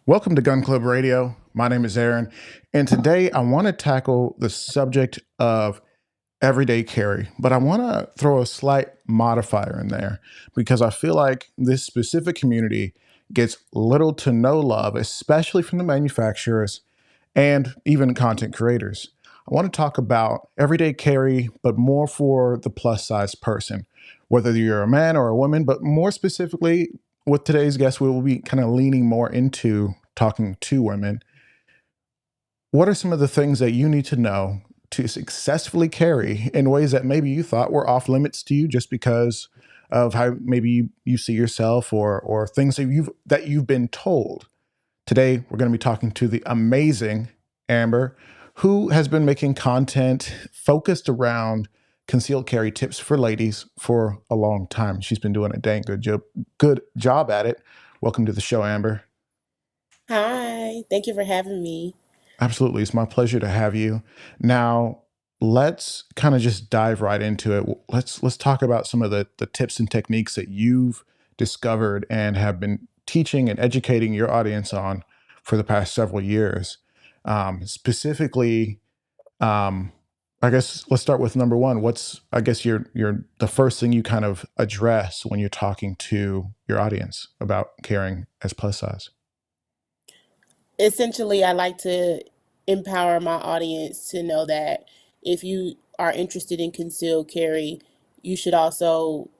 Welcome to Gun Club Radio. My name is Aaron, and today I want to tackle the subject of everyday carry, but I want to throw a slight modifier in there because I feel like this specific community gets little to no love, especially from the manufacturers and even content creators. I want to talk about everyday carry, but more for the plus size person, whether you're a man or a woman, but more specifically, with today's guest, we will be kind of leaning more into talking to women. What are some of the things that you need to know to successfully carry in ways that maybe you thought were off limits to you just because of how maybe you see yourself or things that you've been told? Today, we're going to be talking to the amazing Amber, who has been making content focused around concealed carry tips for ladies for a long time. She's been doing a dang good job at it. Welcome to the show, Amber. Hi, thank you for having me. Absolutely. It's my pleasure to have you. Now, let's kind of just dive right into it. Let's talk about some of the tips and techniques that you've discovered and have been teaching and educating your audience on for the past several years. Specifically, I guess let's start with number one. What's, I guess, your the first thing you kind of address when you're talking to your audience about carrying as plus size? Essentially, I like to empower my audience to know that if you are interested in concealed carry, you should also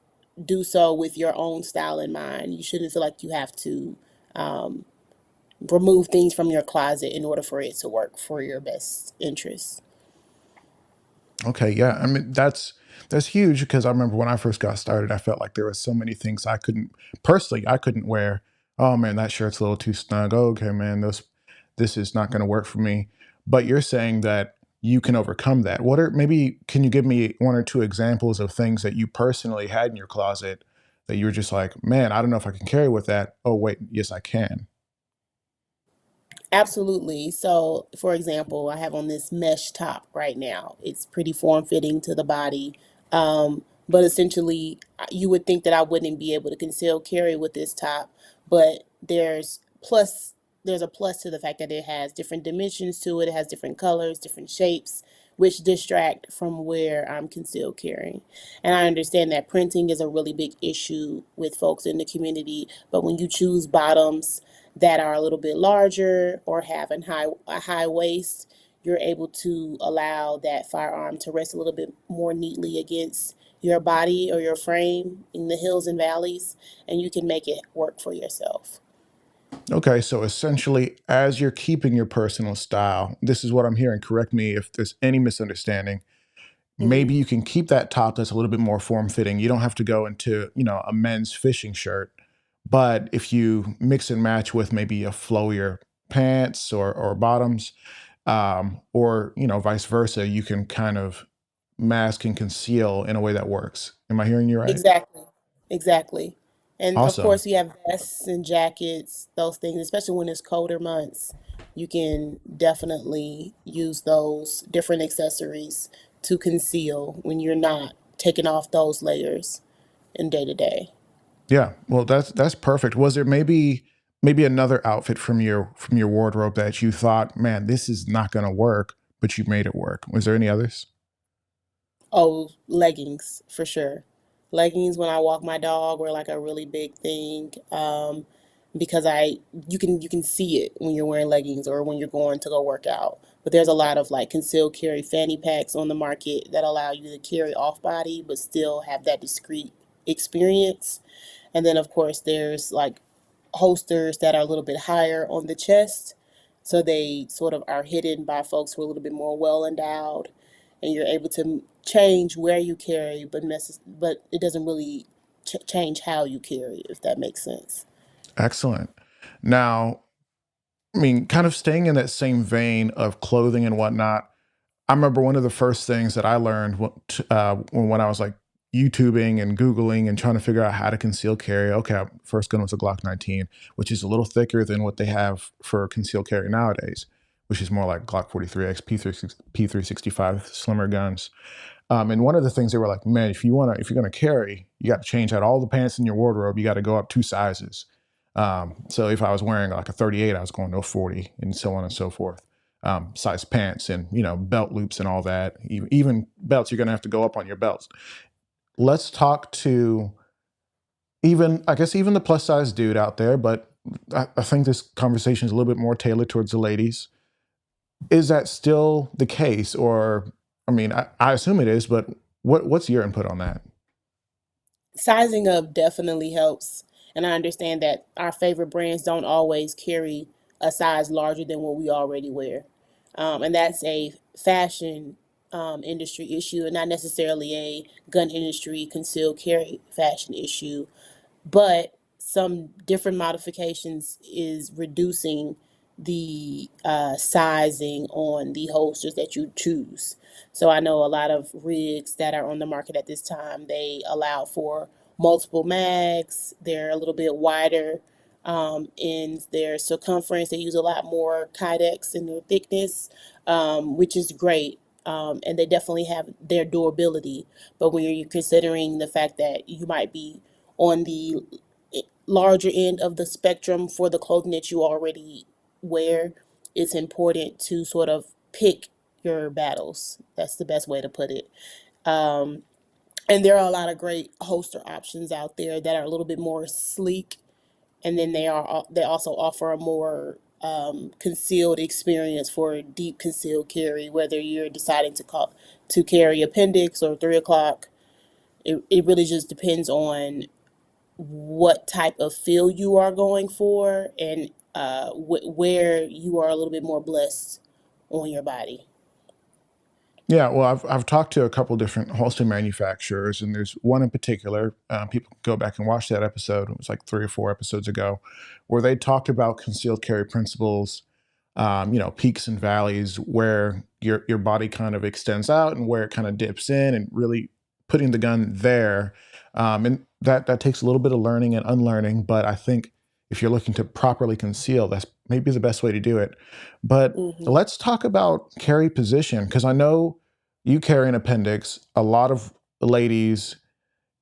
do so with your own style in mind. You shouldn't feel like you have to um, remove things from your closet in order for it to work for your best interests. Okay, yeah. I mean, that's huge because I remember when I first got started, I felt like there were so many things I couldn't wear. Oh man, that shirt's a little too snug. Oh, okay, man, this is not going to work for me. But you're saying that you can overcome that. Maybe can you give me one or two examples of things that you personally had in your closet that you were just like, man, I don't know if I can carry with that. Oh wait, yes, I can. Absolutely. So, for example, I have on this mesh top right now. It's pretty form fitting to the body. But essentially, you would think that I wouldn't be able to conceal carry with this top, but there's a plus to the fact that it has different dimensions to it. It has different colors, different shapes, which distract from where I'm concealed carrying. And I understand that printing is a really big issue with folks in the community, but when you choose bottoms that are a little bit larger or have a high waist, you're able to allow that firearm to rest a little bit more neatly against your body or your frame in the hills and valleys, and you can make it work for yourself. Okay, so essentially, as you're keeping your personal style, this is what I'm hearing. Correct me if there's any misunderstanding. hmm Maybe you can keep that top that's a little bit more form fitting. You don't have to go into, a men's fishing shirt. But if you mix and match with maybe a flowier pants or bottoms, or, vice versa, you can kind of mask and conceal in a way that works. Am I hearing you right? Exactly. Exactly. And of Awesome. course, we have vests and jackets, those things, especially when it's colder months. You can definitely use those different accessories to conceal when you're not taking off those layers in day to day. Yeah. Well, that's perfect. Was there maybe another outfit from your wardrobe that you thought, man, this is not going to work, but you made it work? Was there any others? Oh, leggings for sure. Leggings when I walk my dog were like a really big thing, because I you can see it when you're wearing leggings or when you're going to go work out. But there's a lot of like concealed carry fanny packs on the market that allow you to carry off body but still have that discreet experience. And then of course there's like holsters that are a little bit higher on the chest, so they sort of are hidden by folks who are a little bit more well endowed, and you're able to change where you carry, but it doesn't really change how you carry, if that makes sense. Excellent. Now, I mean, kind of staying in that same vein of clothing and whatnot, I remember one of the first things that I learned when I was like YouTubing and Googling and trying to figure out how to conceal carry. Okay, first gun was a Glock 19, which is a little thicker than what they have for concealed carry nowadays, which is more like Glock 43X, P365, slimmer guns. And one of the things they were like, man, if you're gonna carry, you got to change out all the pants in your wardrobe. You got to go up two sizes. So if I was wearing like a 38, I was going to a 40, and so on and so forth. Size pants and belt loops and all that. Even belts, you're going to have to go up on your belts. Let's talk to even the plus size dude out there, but I think this conversation is a little bit more tailored towards the ladies. Is that still the case? Or, I mean, I assume it is, but what's your input on that? Sizing up definitely helps. And I understand that our favorite brands don't always carry a size larger than what we already wear. And that's a fashion industry issue and not necessarily a gun industry concealed carry fashion issue, but some different modifications is reducing the sizing on the holsters that you choose. So I know a lot of rigs that are on the market at this time, they allow for multiple mags. They're a little bit wider in their circumference. They use a lot more kydex in their thickness, which is great. And they definitely have their durability. But when you're considering the fact that you might be on the larger end of the spectrum for the clothing that you already wear, it's important to sort of pick your battles. That's the best way to put it. Um, and there are a lot of great holster options out there that are a little bit more sleek, and then they also offer a more concealed experience for deep concealed carry, whether you're deciding to carry appendix or 3 o'clock. It really just depends on what type of feel you are going for, and where you are a little bit more blessed on your body. Yeah, well, I've talked to a couple different holster manufacturers, and there's one in particular. People can go back and watch that episode. It was like 3 or 4 episodes ago, where they talked about concealed carry principles, peaks and valleys, where your body kind of extends out and where it kind of dips in, and really putting the gun there. And that takes a little bit of learning and unlearning, but I think if you're looking to properly conceal, that's maybe the best way to do it. But Hmm. let's talk about carry position, because I know you carry an appendix. A lot of ladies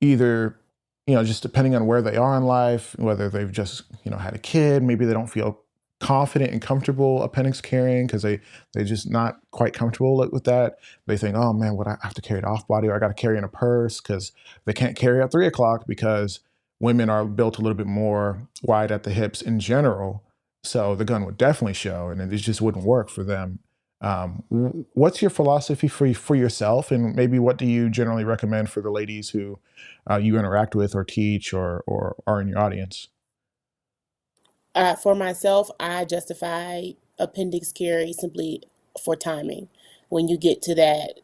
either, just depending on where they are in life, whether they've just, had a kid, maybe they don't feel confident and comfortable appendix carrying because they're just not quite comfortable with that. They think, oh man, what I have to carry it off body, or I got to carry in a purse, because they can't carry at 3 o'clock because women are built a little bit more wide at the hips in general. So the gun would definitely show, and it just wouldn't work for them. What's your philosophy for yourself, and maybe what do you generally recommend for the ladies who you interact with or teach or are in your audience? For myself, I justify appendix carry simply for timing. When you get to that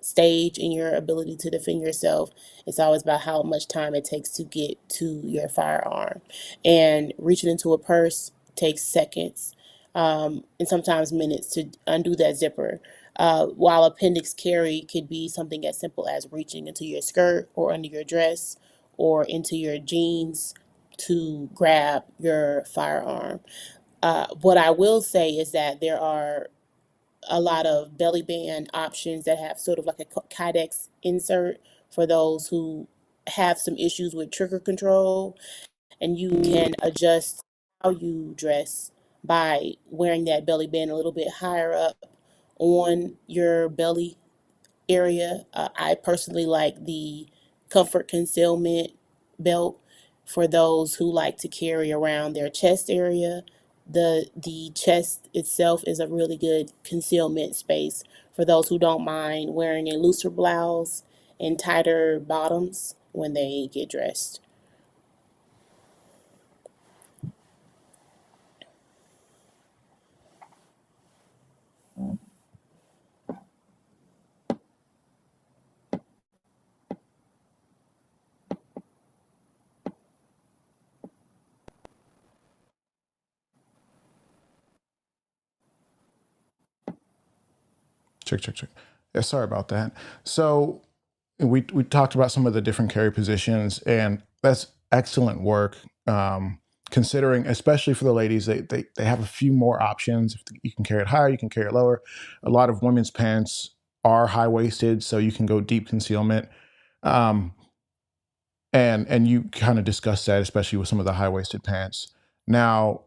stage in your ability to defend yourself, it's always about how much time it takes to get to your firearm. And reaching into a purse takes seconds, and sometimes minutes to undo that zipper. While appendix carry could be something as simple as reaching into your skirt or under your dress or into your jeans to grab your firearm. What I will say is that there are a lot of belly band options that have sort of like a kydex insert for those who have some issues with trigger control, and you can adjust how you dress by wearing that belly band a little bit higher up on your belly area. I personally like the comfort concealment belt for those who like to carry around their chest area. The chest itself is a really good concealment space for those who don't mind wearing a looser blouse and tighter bottoms when they get dressed. Check, check, check. Yeah, sorry about that. So we talked about some of the different carry positions, and that's excellent work. Considering, especially for the ladies, they have a few more options. You can carry it higher, you can carry it lower. A lot of women's pants are high waisted, so you can go deep concealment. Um, And you kind of discussed that, especially with some of the high waisted pants. Now,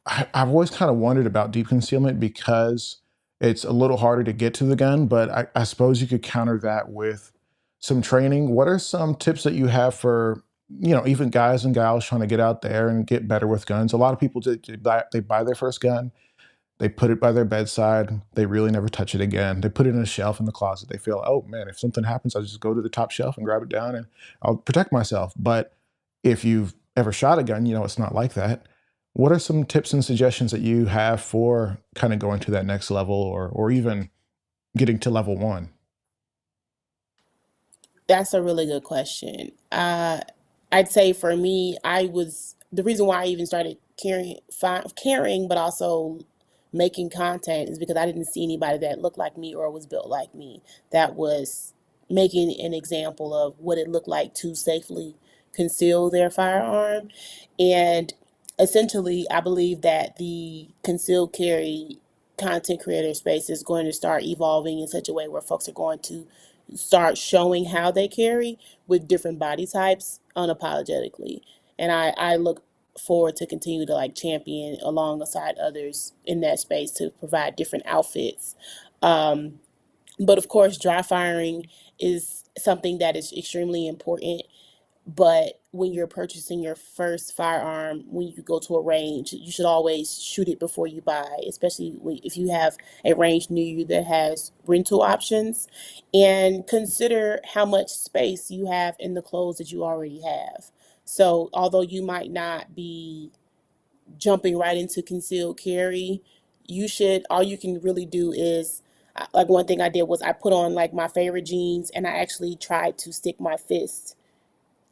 I've always kind of wondered about deep concealment because it's a little harder to get to the gun, but I suppose you could counter that with some training. What are some tips that you have for, even guys and gals trying to get out there and get better with guns? A lot of people they buy their first gun, they put it by their bedside, they really never touch it again. They put it in a shelf in the closet. They feel, oh man, if something happens, I'll just go to the top shelf and grab it down and I'll protect myself. But if you've ever shot a gun, it's not like that. What are some tips and suggestions that you have for kind of going to that next level or even getting to level one? That's a really good question. I'd say for me, I was the reason why I even started caring, but also making content is because I didn't see anybody that looked like me or was built like me that was making an example of what it looked like to safely conceal their firearm. And essentially, I believe that the concealed carry content creator space is going to start evolving in such a way where folks are going to start showing how they carry with different body types unapologetically. And I look forward to continue to like champion alongside others in that space to provide different outfits. Um, but of course, dry firing is something that is extremely important, but when you're purchasing your first firearm, when you go to a range, you should always shoot it before you buy, especially if you have a range near you that has rental options. And consider how much space you have in the clothes that you already have. So, although you might not be jumping right into concealed carry, all you can really do is, like one thing I did was I put on like my favorite jeans and I actually tried to stick my fist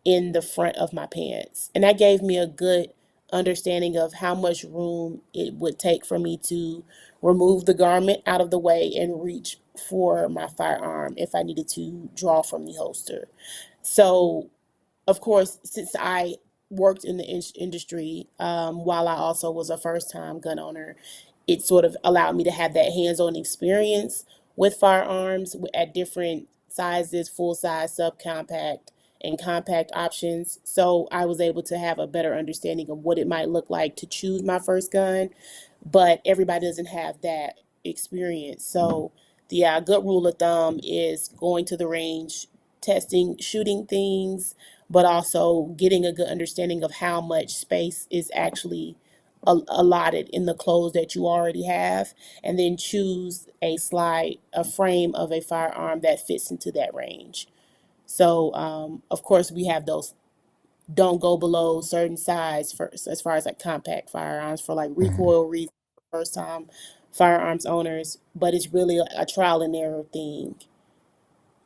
in the front of my pants. And that gave me a good understanding of how much room it would take for me to remove the garment out of the way and reach for my firearm if I needed to draw from the holster. So of course, since I worked in the industry, while I also was a first time gun owner, it sort of allowed me to have that hands on experience with firearms at different sizes, full size, subcompact, and compact options. So I was able to have a better understanding of what it might look like to choose my first gun, but everybody doesn't have that experience. So the good rule of thumb is going to the range, testing, shooting things, but also getting a good understanding of how much space is actually allotted in the clothes that you already have, and then choose a frame of a firearm that fits into that range. So, of course, we have those don't go below certain size first, as far as like compact firearms for like Mhm. recoil reasons, first time firearms owners, but it's really a trial and error thing.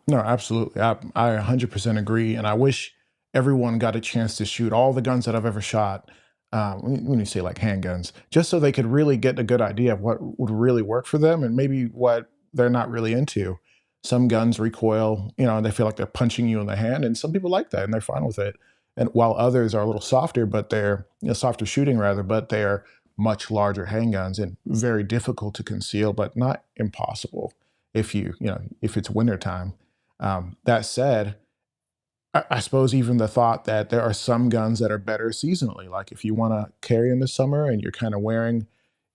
No, absolutely. I 100% agree. And I wish everyone got a chance to shoot all the guns that I've ever shot. When you say like handguns, just so they could really get a good idea of what would really work for them and maybe what they're not really into. Some guns recoil, and they feel like they're punching you in the hand. And some people like that and they're fine with it. And while others are a little softer, but they're, softer shooting rather, but they're much larger handguns and very difficult to conceal, but not impossible if it's wintertime. That said, I suppose even the thought that there are some guns that are better seasonally, like if you want to carry in the summer and you're kind of wearing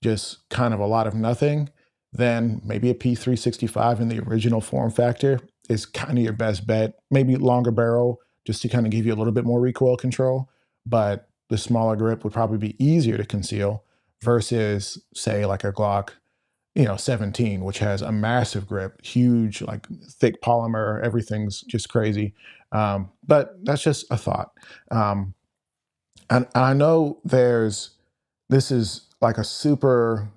just kind of a lot of nothing, then maybe a P365 in the original form factor is kind of your best bet. Maybe longer barrel just to kind of give you a little bit more recoil control, but the smaller grip would probably be easier to conceal versus, say, like a Glock 17, which has a massive grip, huge, like thick polymer, everything's just crazy. But that's just a thought. Um, and I know this is like a super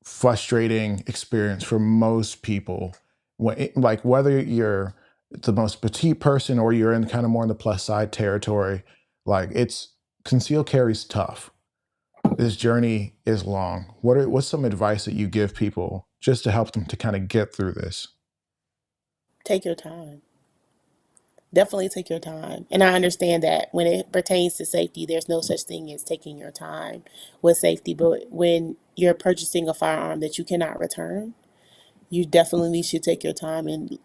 frustrating experience for most people. Like whether you're the most petite person or you're in kind of more in the plus side territory, like it's concealed carry's tough. This journey is long. What's some advice that you give people just to help them to kind of get through this? Take your time. Definitely take your time. And I understand that when it pertains to safety, there's no such thing as taking your time with safety. But when you're purchasing a firearm that you cannot return, you definitely should take your time in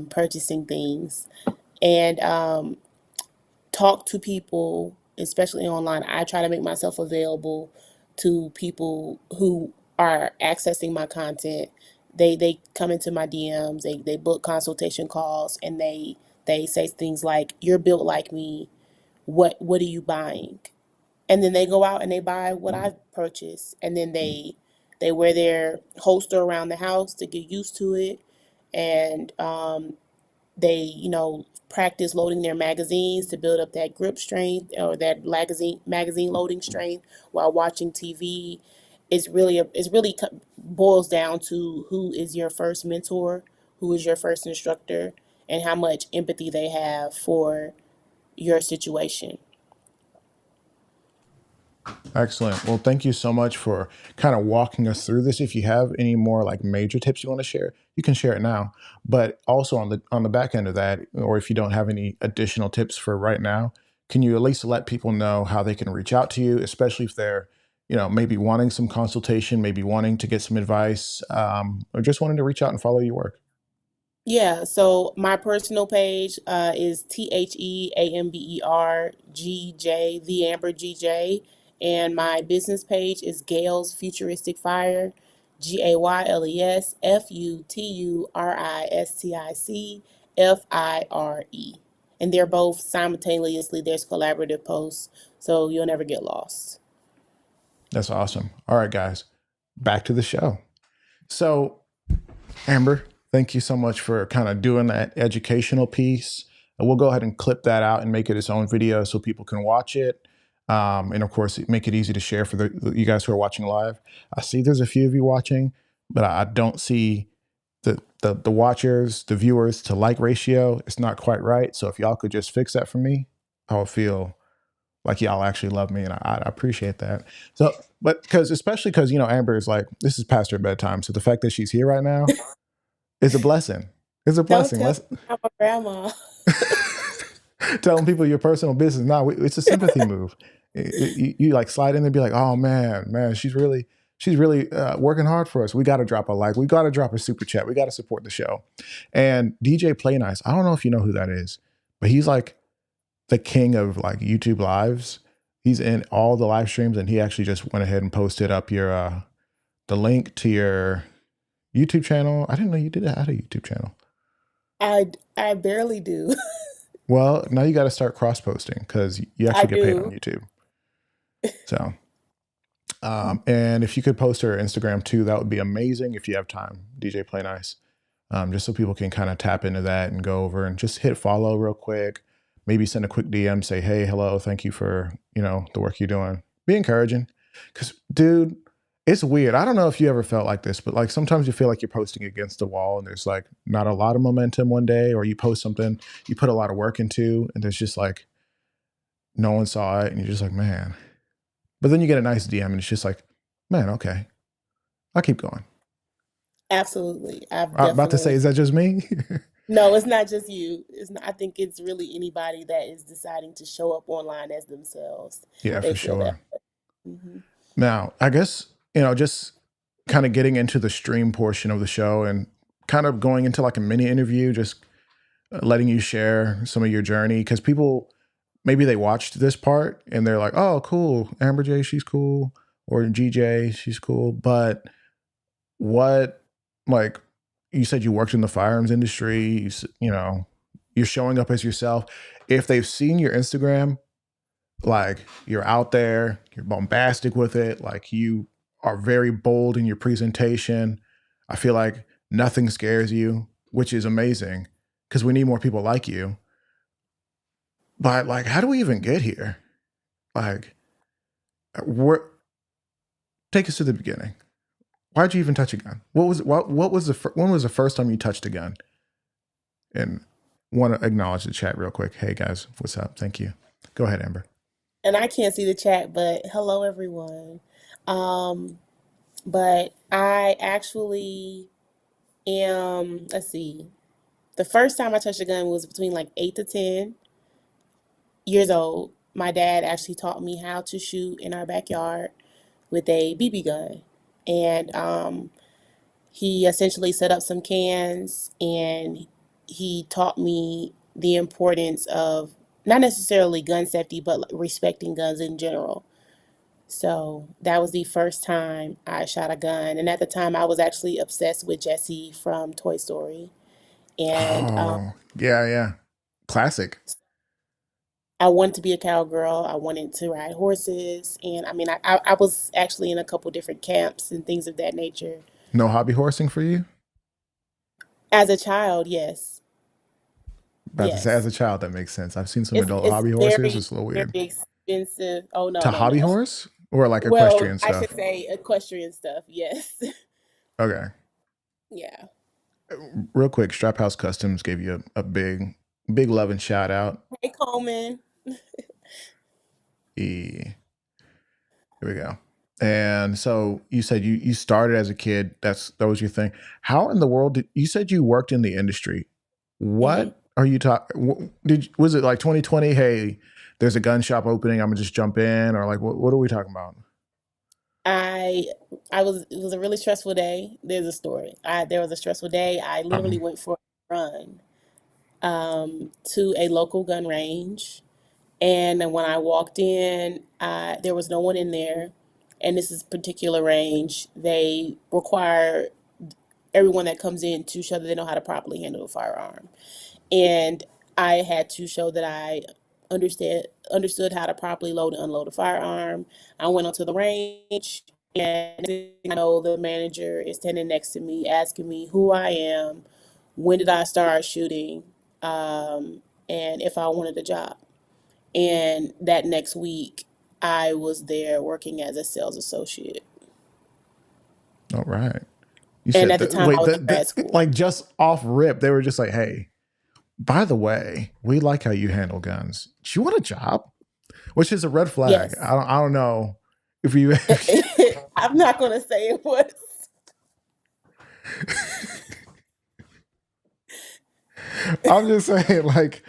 purchasing things. and talk to people, especially online. I try to make myself available to people who are accessing my content. They come into my DMs, they book consultation calls, and they say things like, "You're built like me. What are you buying?" And then they go out and they buy what I've purchased, and then they wear their holster around the house to get used to it, and they, practice loading their magazines to build up that grip strength, or that magazine loading strength while watching TV. It's really boils down to who is your first mentor, who is your first instructor, and how much empathy they have for your situation. Excellent. Well, thank you so much for kind of walking us through this. If you have any more like major tips you want to share, you can share it now. But also on the back end of that, or if you don't have any additional tips for right now, can you at least let people know how they can reach out to you, especially if they're, maybe wanting some consultation, maybe wanting to get some advice, or just wanting to reach out and follow your work? Yeah, so my personal page is TheAmberGJ, the Amber GJ, and my business page is Gales Futuristic Fire, GAYLES FUTURISTICFIRE. And they're both simultaneously, there's collaborative posts, so you'll never get lost. That's awesome. All right, guys, back to the show. So, Amber, thank you so much for kind of doing that educational piece. And we'll go ahead and clip that out and make it its own video so people can watch it. And of course, make it easy to share for you guys who are watching live. I see there's a few of you watching, but I don't see the watchers, the viewers to like ratio. It's not quite right. So if y'all could just fix that for me, I would feel like y'all actually love me, and I appreciate that. So, but especially because Amber is like, this is past her bedtime, so the fact that she's here right now is a blessing. It's a Don't blessing. tell Let's me I'm a grandma. telling people your personal business. No, it's a sympathy move. You like slide in and be like, oh man, she's really working hard for us. We got to drop a like. We got to drop a super chat. We got to support the show. And DJ Play Nice, I don't know if you know who that is, but he's like the king of like YouTube lives. He's in all the live streams, and he actually just went ahead and posted up your the link to your YouTube channel. I didn't know you did have a YouTube channel. I barely do. Well, now you got to start cross posting because you I actually get paid on do. YouTube. So, and if you could post her Instagram too, that would be amazing if you have time, DJ Play Nice. Just so people can kind of tap into that and go over and just hit follow real quick. Maybe send a quick DM, say, hey, hello, thank you for, the work you're doing. Be encouraging. Because, dude, it's weird. I don't know if you ever felt like this, but like sometimes you feel like you're posting against the wall and there's like not a lot of momentum one day, or you post something you put a lot of work into and there's just like no one saw it and you're just like, man. But then you get a nice DM and it's just like, man, okay, I'll keep going. Absolutely. I've I'm about to say, definitely. is that just me? No, it's not just you. It's not, I think it's really anybody that is deciding to show up online as themselves. Yeah, They for feel that. sure. Hmm. Now, I guess, just kind of getting into the stream portion of the show and kind of going into like a mini interview, just letting you share some of your journey. Because people, maybe they watched this part and they're like, oh, cool. Amber J, she's cool. Or GJ, she's cool. But what, like, you said you worked in the firearms industry, you're showing up as yourself. If they've seen your Instagram, like you're out there, you're bombastic with it, like you are very bold in your presentation. I feel like nothing scares you, which is amazing because we need more people like you. But like, how do we even get here? Like, we're take us to the beginning. Why'd you even touch a gun? What was when was the first time you touched a gun? And want to acknowledge the chat real quick. Hey guys, what's up? Thank you. Go ahead, Amber. And I can't see the chat, but hello, everyone. Um, but I actually let's see, the first time I touched a gun was between like 8 to 10 years old. My dad actually taught me how to shoot in our backyard with a BB gun. And he essentially set up some cans and he taught me the importance of not necessarily gun safety, but like, respecting guns in general. So that was the first time I shot a gun, and at the time I was actually obsessed with Jessie from Toy Story, and Oh, yeah, yeah. Classic. I wanted to be a cowgirl. I wanted to ride horses, and I mean, I was actually in a couple different camps and things of that nature. No hobby horsing for you? As a child, yes, About to say, as yes, a child, that makes sense. I've seen some adult it's hobby horses. very It's a little very weird. expensive. Oh no, To no, hobby no. horse or like Well, equestrian I should stuff? say equestrian stuff. Yes, Okay. yeah. Real quick, Strap House Customs gave you a big love and shout out. Hey Coleman. E. Here we go. And so you said you started as a kid. That was your thing. How in the world did you said you worked in the industry? hmm What are you talking? Was it like 2020? Hey, there's a gun shop opening. I'm gonna just jump in, or like what are we talking about? I I was it was a really stressful day. There's a story. There was a stressful day. I literally Um, went for a run to a local gun range. And then when I walked in, there was no one in there. And this is particular range. They require everyone that comes in to show that they know how to properly handle a firearm. And I had to show that I understood how to properly load and unload a firearm. I went onto the range, and I know the manager is standing next to me, asking me who I am, when did I start shooting, and if I wanted a job. And that next week, I was there working as a sales associate. all right. You And said at the that. time, I Wait, was in grad school. like just off rip, they were just like, "Hey, by the way, we like how you handle guns. Do you want a job?" Which is a red flag. Yes. I don't know if you. I'm not going to say it was. I'm just saying, like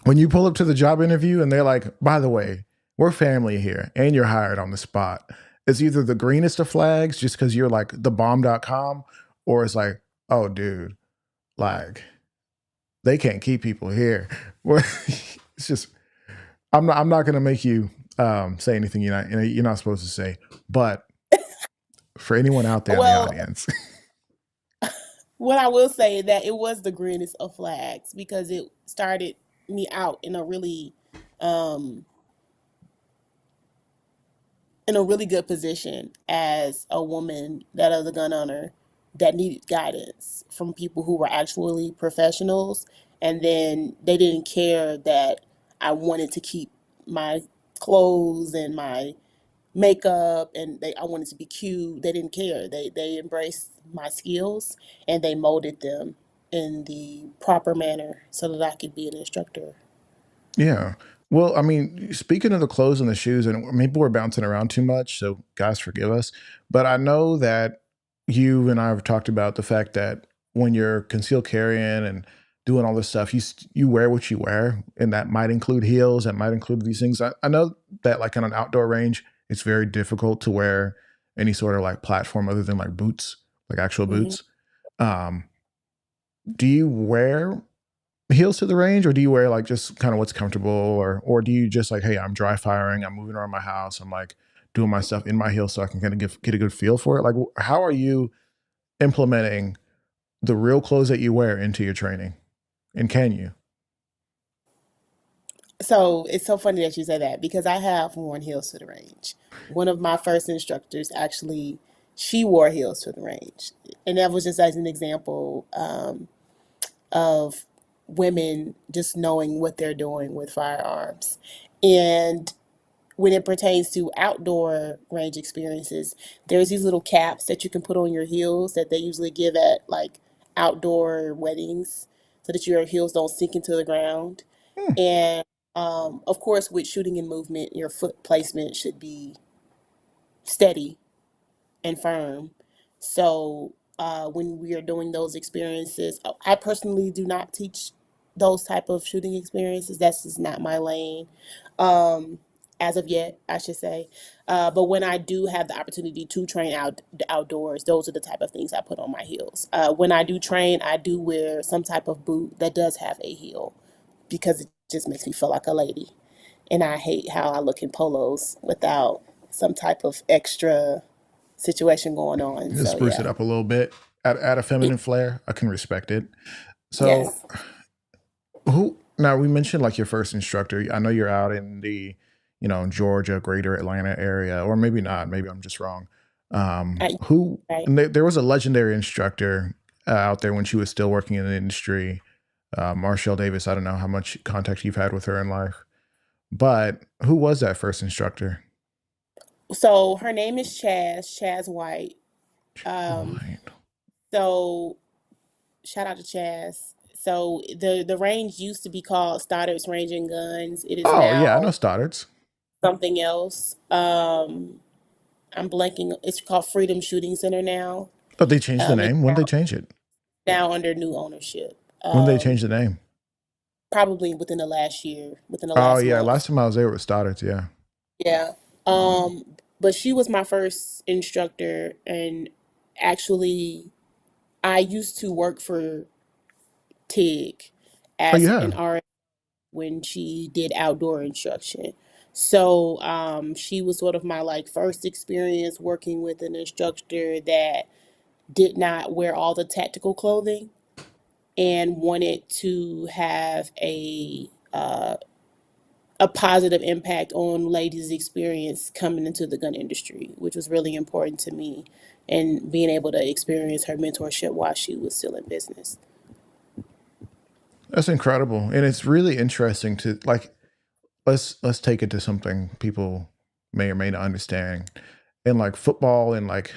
when you pull up to the job interview and they're like, "By the way, we're family here, and you're hired on the spot." It's either the greenest of flags, just because you're like the bomb.com, or it's like, "Oh, dude, like they can't keep people here." It's just I'm not gonna make you say anything you're not supposed to say. But for anyone out there in the Well, audience, what I will say that it was the greenest of flags because it started me out um in a really good position as a woman that is a gun owner that needed guidance from people who were actually professionals, and then they didn't care that I wanted to keep my clothes and my makeup, and I wanted to be cute. They didn't care. They embraced my skills, and they molded them in the proper manner so that I could be an instructor. yeah. Well, I mean, speaking of the clothes and the shoes, and maybe we're bouncing around too much, so guys, forgive us. But I know that you and I have talked about the fact that when you're concealed carrying and doing all this stuff, you wear what you wear, and that might include heels, that might include these things. I know that like on an outdoor range, it's very difficult to wear any sort of like platform other than like boots, like actual hmm boots. Um, do you wear heels to the range, or do you wear like just kind of what's comfortable, or do you just like, hey, I'm dry firing, I'm moving around my house, I'm like doing my stuff in my heels so I can kind of get a good feel for it? Like, how are you implementing the real clothes that you wear into your training, and can you? So it's so funny that you say that because I have worn heels to the range. One of my first instructors actually, she wore heels to the range, and that was just as an example of women just knowing what they're doing with firearms. And when it pertains to outdoor range experiences, there's these little caps that you can put on your heels that they usually give at like outdoor weddings so that your heels don't sink into the ground. Hmm. And of course, with shooting and movement, your foot placement should be steady and firm. So when we are doing those experiences, I personally do not teach those type of shooting experiences. That's just not my lane. Um, as of yet, I should say. But when I do have the opportunity to train outdoors, those are the type of things I put on my heels. When I do train, I do wear some type of boot that does have a heel because it just makes me feel like a lady. And I hate how I look in polos without some type of extra situation going on. Just So spruce it yeah. up a little bit, add a feminine flair. I can respect it. So, Yes. who now we mentioned like your first instructor. I know you're out in the, Georgia, greater Atlanta area, or maybe not. Maybe I'm just wrong. I, Who right. and there was a legendary instructor out there when she was still working in the industry, Marshall Davis. I don't know how much contact you've had with her in life, but who was that first instructor? So her name is Chaz White. Um, Right. so shout out to Chaz. So the range used to be called Stoddard's Range and Guns. It is Oh yeah, I know now Stoddards. something else. I'm blanking. It's called Freedom Shooting Center now. Oh, they changed the It's name. When they change it? now under new ownership. When they changed the name? Probably within the last year, within the Oh last yeah, month. last time I was there with Stoddards. Yeah. Yeah. Um, but she was my first instructor, and actually, I used to work for TIG Oh as yeah. an RA when she did outdoor instruction. So she was sort of my like first experience working with an instructor that did not wear all the tactical clothing and wanted to have a positive impact on ladies' experience coming into the gun industry, which was really important to me, and being able to experience her mentorship while she was still in business. That's incredible, and it's really interesting to like. Let's take it to something people may or may not understand. In like football and like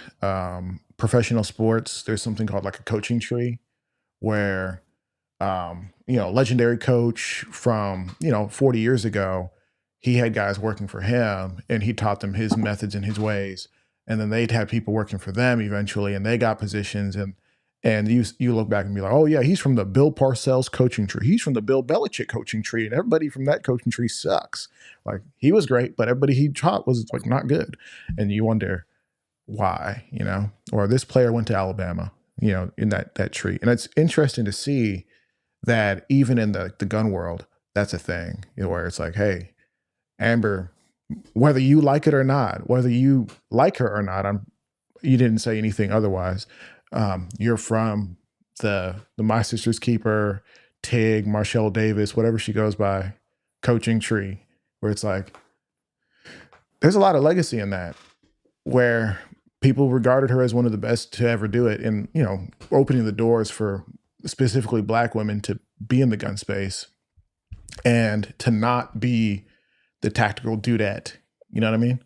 professional sports, there's something called like a coaching tree, where legendary coach from 40 years ago, he had guys working for him, and he taught them his methods and his ways, and then they'd have people working for them eventually, and they got positions, and you look back and be like, oh yeah, he's from the Bill Parcells coaching tree, he's from the Bill Belichick coaching tree, and everybody from that coaching tree sucks. Like he was great, but everybody he taught was like not good, and you wonder why, or this player went to Alabama, in that tree, and it's interesting to see that even in the gun world, that's a thing, where it's like, hey, Amber, whether you like it or not, whether you like her or not, you didn't say anything otherwise. You're from the My Sister's Keeper, Tig, Marshall Davis, whatever she goes by, coaching tree, where it's like, there's a lot of legacy in that, where people regarded her as one of the best to ever do it, and opening the doors for specifically Black women to be in the gun space and to not be the tactical dudette. You know what I mean?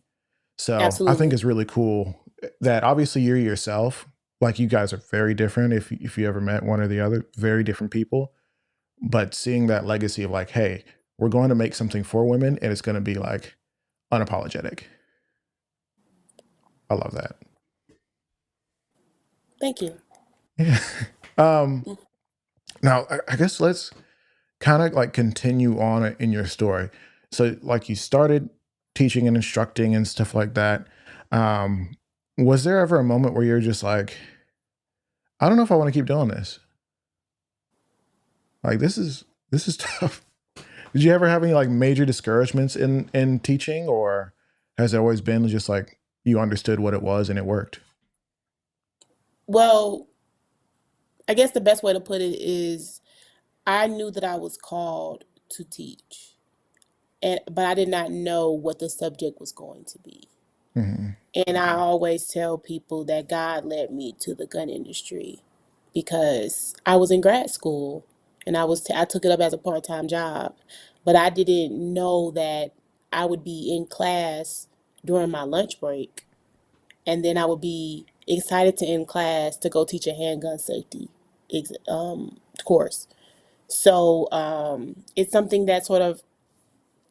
So I think Absolutely. it's really cool that obviously you're yourself. Like you guys are very different. If you ever met one or the other, very different people. But seeing that legacy of like, hey, we're going to make something for women, and it's going to be like unapologetic. I love that. Thank you. Yeah. um, Now I guess let's kind of like continue on in your story. So like you started teaching and instructing and stuff like that. Um, was there ever a moment where you're just like, I don't know if I want to keep doing this? Like this is tough. Did you ever have any like major discouragements in teaching, or has it always been just like you understood what it was and it worked? Well, I guess the best way to put it is I knew that I was called to teach, but I did not know what the subject was going to be. Hmm. And I always tell people that God led me to the gun industry because I was in grad school and I took it up as a part-time job, but I didn't know that I would be in class during my lunch break, and then I would be excited to end class to go teach a handgun safety course. So it's something that sort of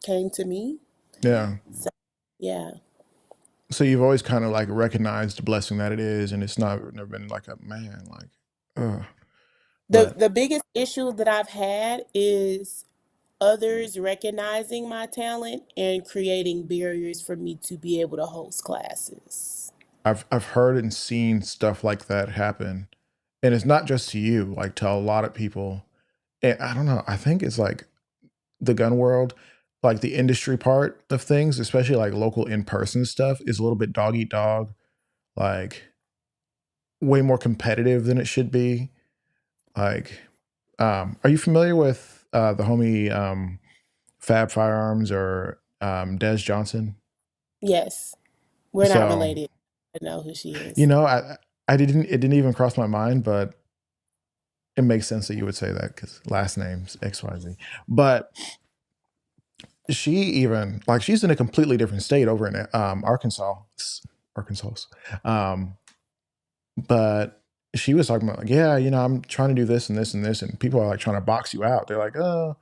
came to me. Yeah. So yeah. So you've always kind of like recognized the blessing that it is, and it's not never been like a man, like, The but the biggest issue that I've had is others recognizing my talent and creating barriers for me to be able to host classes. I've heard and seen stuff like that happen, and it's not just to you, like to a lot of people. And I don't know. I think it's like the gun world, like the industry part of things, especially like local in person stuff, is a little bit dog eat dog, like way more competitive than it should be. Like, are you familiar with the homie Fab Firearms or Des Johnson? Yes, we're not So, related. I know who she you is. know, I didn't it didn't even cross my mind, but it makes sense that you would say that because last name's XYZ. But she even like she's in a completely different state over in Arkansas. Um, but she was talking about like, yeah, you know, I'm trying to do this and this and this, and people are like trying to box you out. They're like, oh,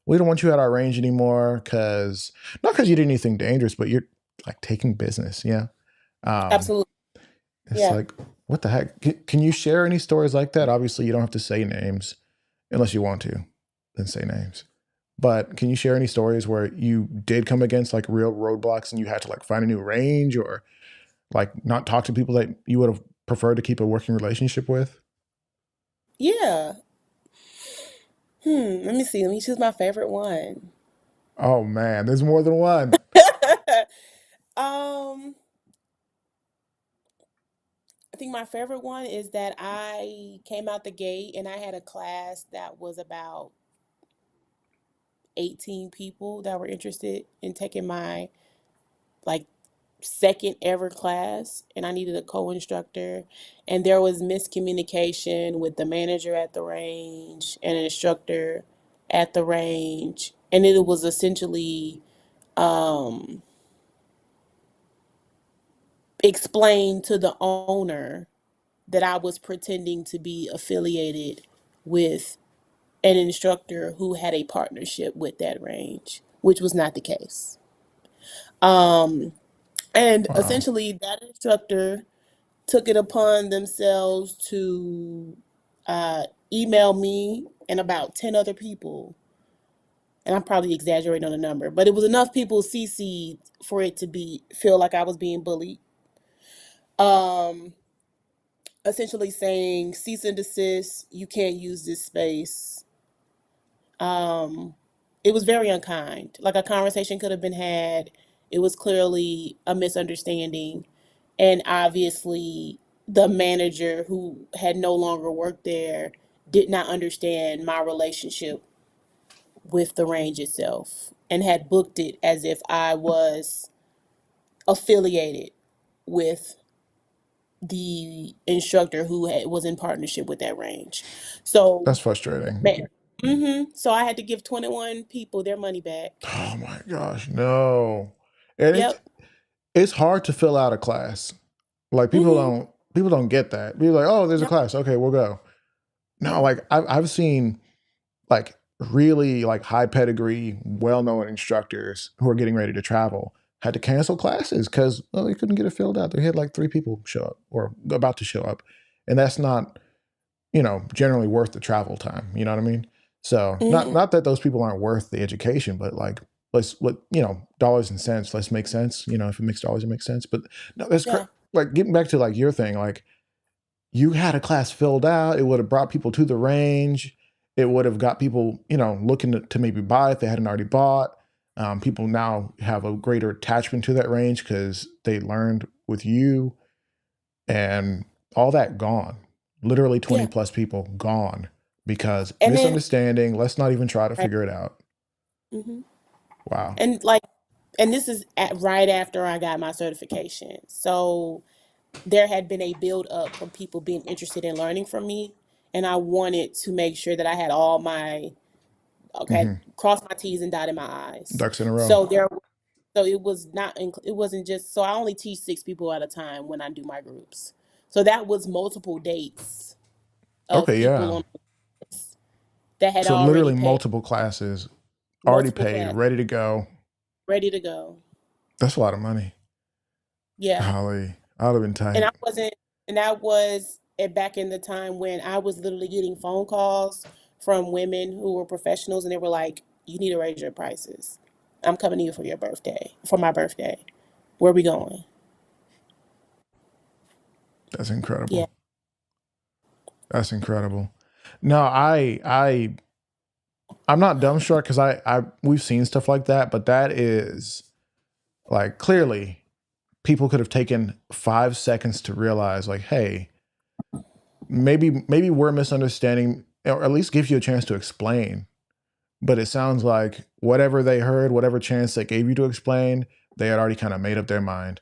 we don't want you at our range anymore because not because you did anything dangerous, but you're like taking business. Yeah. Um, Absolutely. it's Yeah. like, what the heck? Can you share any stories like that? Obviously, you don't have to say names unless you want to, then say names. But can you share any stories where you did come against like real roadblocks and you had to like find a new range or like not talk to people that you would have preferred to keep a working relationship with? Yeah. Let me see. Let me choose my favorite one. Oh man, there's more than one. um, I think my favorite one is that I came out the gate and I had a class that was about 18 people that were interested in taking my like second ever class, and I needed a co-instructor, and there was miscommunication with the manager at the range and an instructor at the range, and it was essentially um, explained to the owner that I was pretending to be affiliated with an instructor who had a partnership with that range, which was not the case. Um, and Wow. essentially, that instructor took it upon themselves to uh, email me and about 10 other people. And I'm probably exaggerating on the number, but it was enough people CC'd for it to be feel like I was being bullied. Um, Essentially saying cease and desist, you can't use this space. Um, it was very unkind. Like a conversation could have been had. It was clearly a misunderstanding. And obviously, the manager who had no longer worked there did not understand my relationship with the range itself and had booked it as if I was affiliated with the instructor who was in partnership with that range. So, That's frustrating. man, so I had to give 21 people their money back. Oh my gosh, no. And Yep. it's hard to fill out a class. Like hmm people don't get that. Be like, oh, there's a No. class. Okay, we'll go. No, Yeah. like I've seen like really like high pedigree, well known instructors who are getting ready to travel had to cancel classes because well, they couldn't get it filled out. They had like three people show up or about to show up, and that's not generally worth the travel time. You know what I mean? So hmm not that those people aren't worth the education, but like let dollars and cents. Let's make sense. If it makes dollars, it makes sense. But no, Yeah. like getting back to like your thing, like you had a class filled out. It would have brought people to the range. It would have got people, looking to maybe buy if they hadn't already bought. People now have a greater attachment to that range because they learned with you and all that gone. Literally 20 Yeah. plus people gone because And then, misunderstanding. Let's not even try to right. figure it out. hmm Wow. And like, and this is right after I got my certification. So there had been a build up from people being interested in learning from me, and I wanted to make sure that I had all my okay, Hmm. cross my T's and dotted my I's. Ducks in a row. So there, so it was not, it wasn't just. So I only teach 6 people at a time when I do my groups. So that was multiple dates of Okay, people yeah. on this that had So already literally paid multiple classes already multiple paid, classes, ready to go. ready to go. That's a lot of money. Yeah. Golly, I would have been And I tight. wasn't, and that was back in the time when I was literally getting phone calls from women who were professionals, and they were like, You need to raise your prices. I'm coming to you for your birthday, for my birthday. Where are we going? That's Yeah. incredible. That's incredible. No, I'm not dumbstruck because we've seen stuff like that, but that is like clearly people could have taken 5 seconds to realize like, hey, maybe we're misunderstanding, or at least give you a chance to explain. But it sounds like whatever they heard, whatever chance they gave you to explain, they had already kind of made up their mind.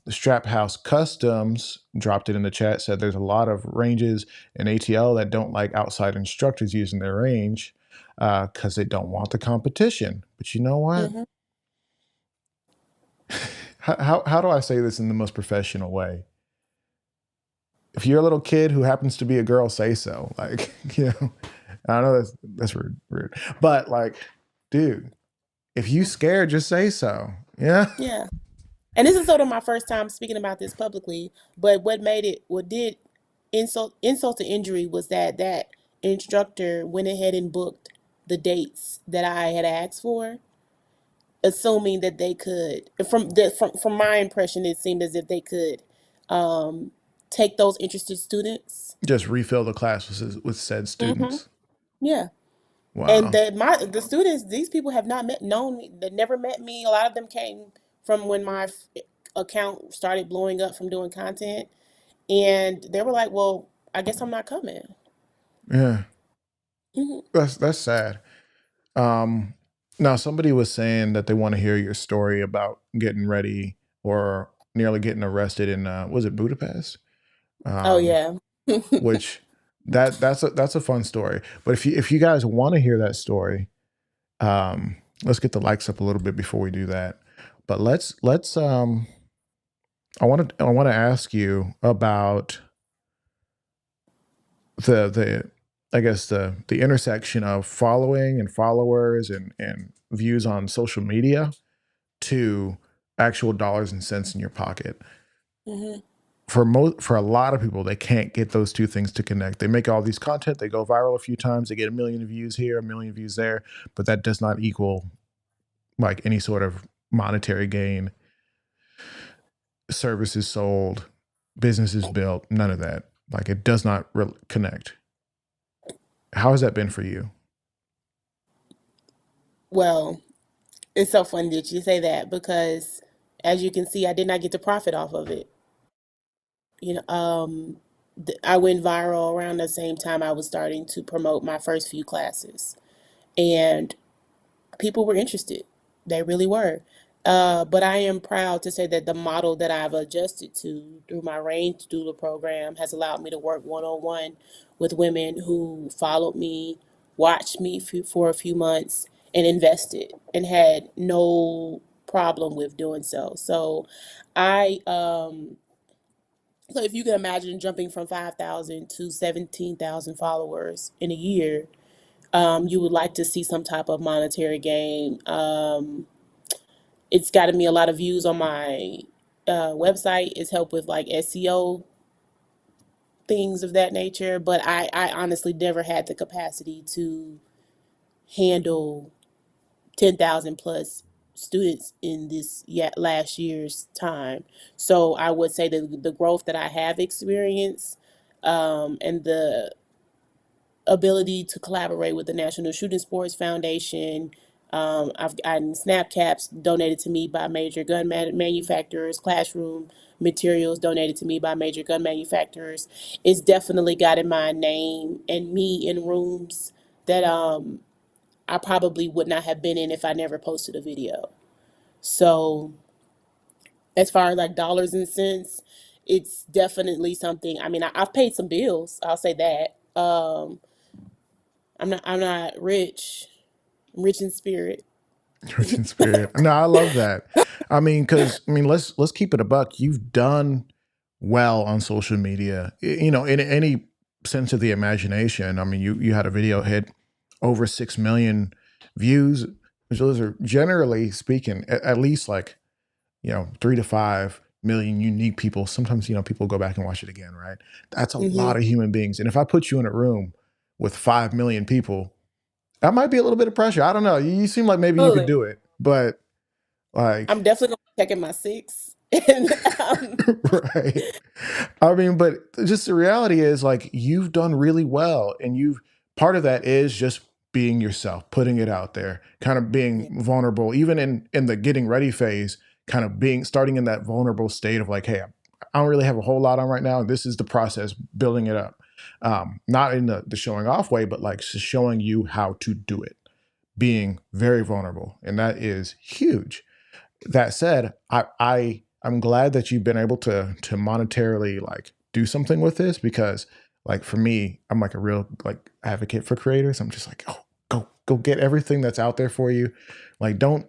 Strap House Customs dropped it in the chat, said there's a lot of ranges in ATL that don't like outside instructors using their range because they don't want the competition. But you know what? Mm-hmm. How do I say this in the most professional way? If you're a little kid who happens to be a girl, say so. Like, I know that's rude. But like, dude, if you scared, just say so. Yeah. Yeah. And this is sort of my first time speaking about this publicly, but what did insult to injury was that instructor went ahead and booked the dates that I had asked for, assuming that they could. From my impression, it seemed as if they could um, take those interested students. Just refill the class with said Hmm. students. Yeah. And Wow. the students, these people have not known me. They never met me. A lot of them came from when my account started blowing up from doing content, and they were like, "Well, I guess I'm not coming." Yeah. Hmm. That's sad. Um, Now somebody was saying that they want to hear your story about getting ready or nearly getting arrested in was it Budapest? Oh Um, yeah. which that's a fun story. But if you guys want to hear that story, let's get the likes up a little bit before we do that. But let's I want to ask you about the I guess the intersection of following and followers and views on social media to actual dollars and cents in your pocket. Hmm. For a lot of people, they can't get those two things to connect. They make all these content, they go viral a few times, they get a million views here, a million views there, but that does not equal like any sort of monetary gain, services sold, businesses built, none of that. Like it does not connect. How has that been for you? Well, it's so funny that you say that because, as you can see, I did not get to profit off of it. You know, I went viral around the same time I was starting to promote my first few classes, and people were interested. They really were. But I am proud to say that the model that I've adjusted to through my range doula program has allowed me to work one on one with women who followed me, watched me for a few months, and invested and had no problem with doing so. I, um, so if you can imagine jumping from 5,000 to 17,000 followers in a year, you would like to see some type of monetary gain. It's gotten me a lot of views on my website. It's helped with like SEO things of that nature. But I honestly never had the capacity to handle 10,000 plus students in this last year's time. So I would say that the growth that I have experienced and the ability to collaborate with the National Shooting Sports Foundation. I've gotten snap caps donated to me by major gun manufacturers, classroom materials donated to me by major gun manufacturers. It's definitely gotten my name and me in rooms that I probably would not have been in if I never posted a video. So, as far as like dollars and cents, it's definitely something. I mean, I've paid some bills. I'll say that. I'm not rich. I'm rich in spirit. Rich in spirit. No, I love that. I mean, because I mean, let's keep it a buck. You've done well on social media. In any sense of the imagination. I mean, you had a video hit over 6 million views. Those are generally speaking, at least like 3 to 5 million unique people. Sometimes people go back and watch it again, right? That's a Hmm. lot of human beings. And if I put you in a room with 5 million people, That might be a little bit of pressure. I don't know. You seem like maybe you could Totally. do it, but like, I'm definitely gonna be checking my six. And right. I mean, but just the reality is like you've done really well, and you've part of that is just being yourself, putting it out there, kind of yeah, being vulnerable, even in the getting ready phase, kind of being starting in that vulnerable state of like, hey, I don't really have a whole lot on right now. This is the process, building it up. Not in the showing off way, but like just showing you how to do it, being very vulnerable. And that is huge. That said, I'm glad that you've been able to monetarily like do something with this, because like for me, I'm like a real like advocate for creators. I'm just like, oh, go get everything that's out there for you. Like, don't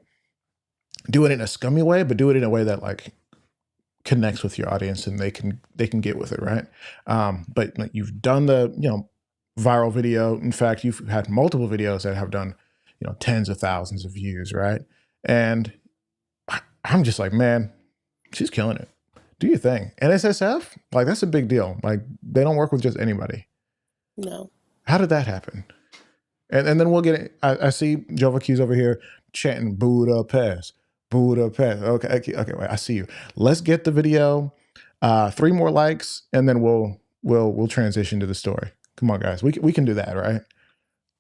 do it in a scummy way, but do it in a way that like connects with your audience and they can get with it, right? But like you've done the viral video. In fact, you've had multiple videos that have done tens of thousands of views, right? And I'm just like, man, she's killing it. Do your thing. NSSF, like that's a big deal. Like they don't work with just anybody. no. How did that happen? And then we'll get it. I see Jova Q's over here chanting Budapest, Budapest. Okay, wait, I see you. Let's get the video. 3 more likes, and then we'll transition to the story. Come on, guys. We can do that, right?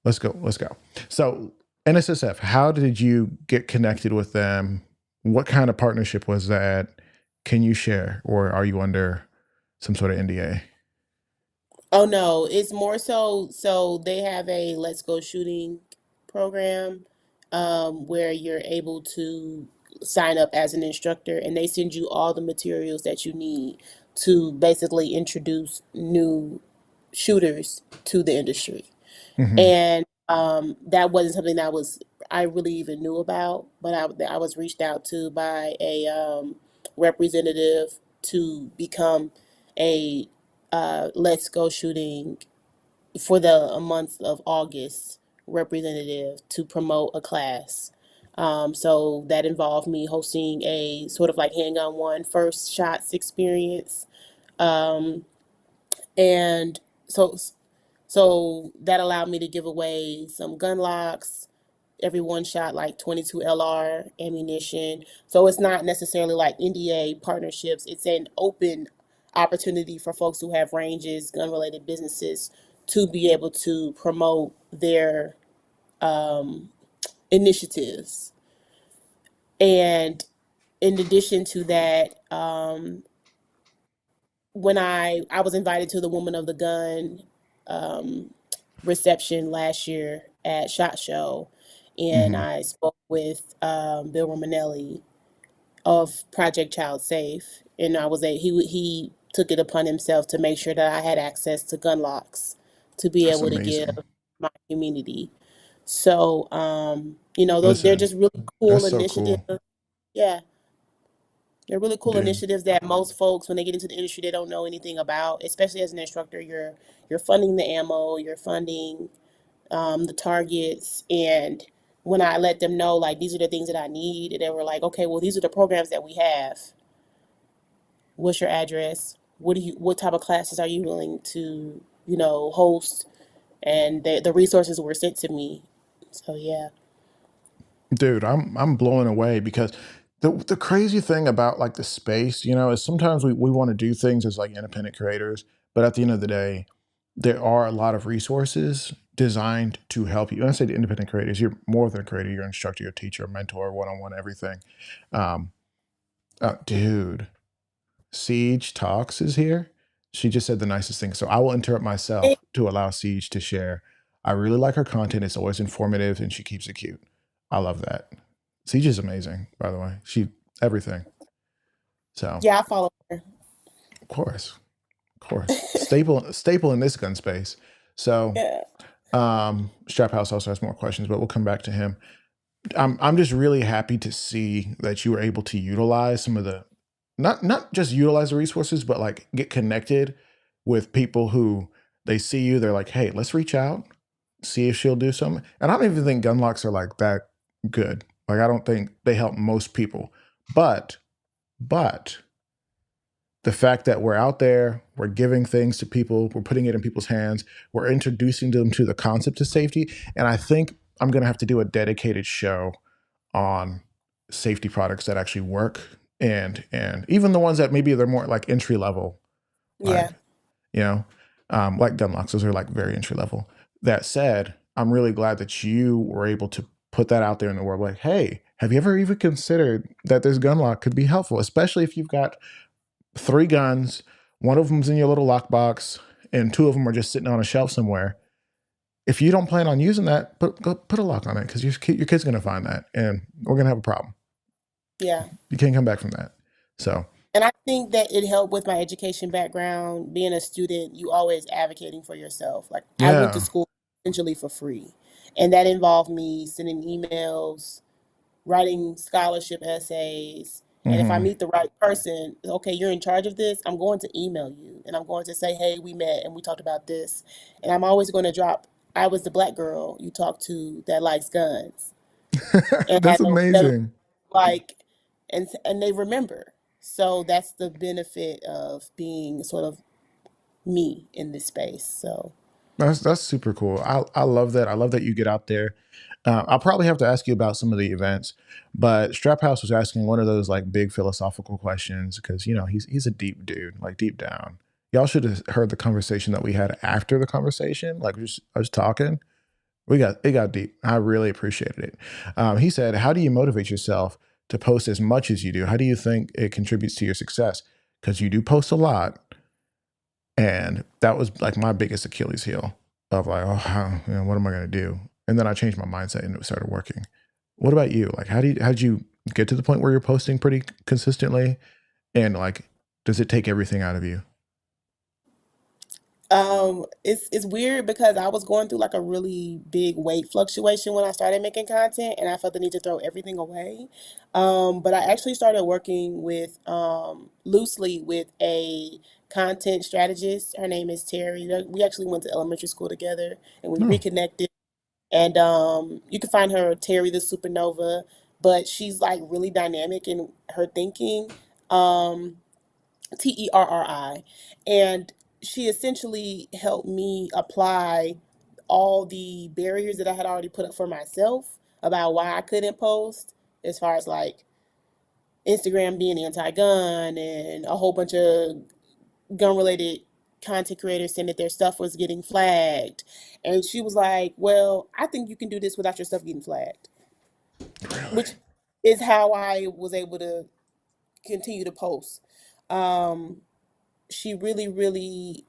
Let's go. Let's go. So NSSF, how did you get connected with them? What kind of partnership was that? Can you share, or are you under some sort of NDA? Oh no, it's more so they have a Let's Go Shooting program, where you're able to sign up as an instructor, and they send you all the materials that you need to basically introduce new shooters to the industry. Hmm. And that wasn't something that was I really even knew about, but I was reached out to by a representative to become a Let's Go Shooting for the a month of August representative to promote a class. So that involved me hosting a sort of like handgun one first shots experience. Um, and so so that allowed me to give away some gun locks. Everyone shot like 22 LR ammunition. So it's not necessarily like NDA partnerships. It's an open opportunity for folks who have ranges, gun related businesses to be able to promote their um, initiatives. And in addition to that, when I was invited to the Woman of the Gun um, reception last year at SHOT Show, and Hmm. I spoke with Bill Romanelli of Project Child Safe, and he took it upon himself to make sure that I had access to gun locks to be That's able to give amazing. my community. So those they're Listen, just really cool that's so initiatives. cool, Yeah, they're really cool dude. initiatives that most folks, when they get into the industry, they don't know anything about. Especially as an instructor, you're funding the ammo, you're funding the targets, and when I let them know like these are the things that I need, and they were like, okay, well these are the programs that we have. What's your address? What type of classes are you willing to host? And the resources were sent to me. So yeah. Dude, I'm blown away because the crazy thing about like the space, is sometimes we want to do things as like independent creators, but at the end of the day, there are a lot of resources designed to help you. When I say the independent creators, you're more than a creator, you're an instructor, you're a teacher, a mentor, one-on-one, everything. Um, dude, Siege Talks is here. She just said the nicest thing. So I will interrupt myself to allow Siege to share. I really like her content. It's always informative and she keeps it cute. I love that. Siege is amazing, by the way. She everything. So Yeah, I follow her. of course, of course. Staple in this gun space. So Yeah. Strap House also has more questions, but we'll come back to him. I'm just really happy to see that you were able to utilize some of the not just utilize the resources, but like get connected with people who they see you, they're like, hey, let's reach out, see if she'll do something. And I don't even think gun locks are like that good. Like I don't think they help most people. But the fact that we're out there, we're giving things to people, we're putting it in people's hands, we're introducing them to the concept of safety. And I think I'm going to have to do a dedicated show on safety products that actually work, and even the ones that maybe they're more like entry level, like, Yeah. you know, like gun locks, those are like very entry level. That said, I'm really glad that you were able to put that out there in the world. Like, hey, have you ever even considered that this gun lock could be helpful, especially if you've got 3 guns, one of them's in your little lockbox, and 2 of them are just sitting on a shelf somewhere. If you don't plan on using that, go put a lock on it, because your kid's going to find that, and we're going to have a problem. Yeah. You can't come back from that. So, And I think that it helped with my education background. Being a student, you always advocating for yourself. Like I went to yeah. school essentially for free. And that involved me sending emails, writing scholarship essays. And if I Hmm. meet the right person, okay, you're in charge of this, I'm going to email you and I'm going to say, hey, we met and we talked about this. And I'm always going to drop, I was the black girl you talked to that likes guns. And That's amazing. like, and they remember. So that's the benefit of being sort of me in this space. So That's super cool. I love that. I love that you get out there. I'll probably have to ask you about some of the events, but Strap House was asking one of those like big philosophical questions, because he's a deep dude, like deep down. Y'all should have heard the conversation that we had after the conversation. Like just I was talking, it got deep. I really appreciated it. He said, "How do you motivate yourself to post as much as you do? How do you think it contributes to your success? Because you do post a lot." And that was like my biggest Achilles heel of like, oh, what am I going to do? And then I changed my mindset and it started working. What about you? Like, how did you get to the point where you're posting pretty consistently? And like, does it take everything out of you? it's weird because I was going through like a really big weight fluctuation when I started making content and I felt the need to throw everything away. But I actually started working with loosely with a content strategist. Her name is Terry. We actually went to elementary school together and we No. reconnected. And you can find her Terry the Supernova, but she's like really dynamic in her thinking. Um, Terri, and she essentially helped me apply all the barriers that I had already put up for myself about why I couldn't post, as far as like Instagram being anti-gun and a whole bunch of gun-related content creators saying that their stuff was getting flagged. And she was like, "Well, I think you can do this without your stuff getting flagged," Really? which is how I was able to continue to post. Um, she really, really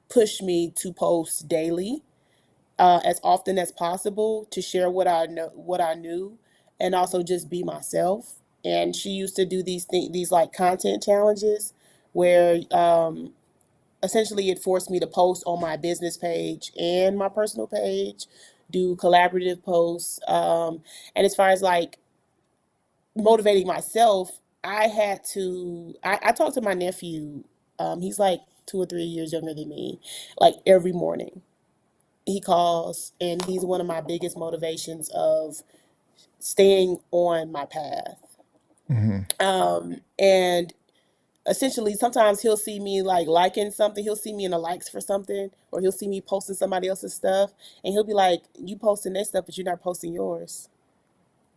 pushed me to post daily, as often as possible, to share what I know, what I knew, and also just be myself. And she used to do these like content challenges, where essentially it forced me to post on my business page and my personal page, do collaborative posts. And as far as like motivating myself, I talked to my nephew. He's like 2 or 3 years younger than me. Like every morning, he calls, and he's one of my biggest motivations of staying on my path. Hmm. And essentially, sometimes he'll see me like liking something. He'll see me in the likes for something, or he'll see me posting somebody else's stuff, and he'll be like, "You posting their stuff, but you're not posting yours."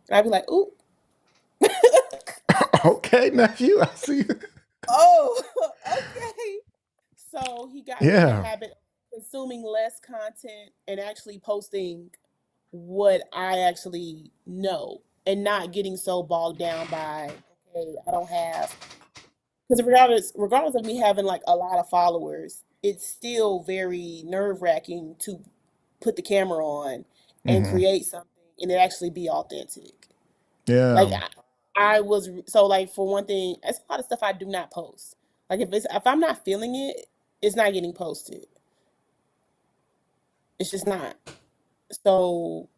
And I'd be like, "Ooh." Okay, nephew, I see. Oh, okay. So he got me in the Yeah. habit of consuming less content and actually posting what I actually know, and not getting so bogged down by, okay, I don't have, because regardless of me having like a lot of followers, it's still very nerve wracking to put the camera on and Hmm. create something and it actually be authentic. Like Yeah. I was so like, for one thing, it's a lot of stuff I do not post. Like if I'm not feeling it, it's not getting posted. It's just not. So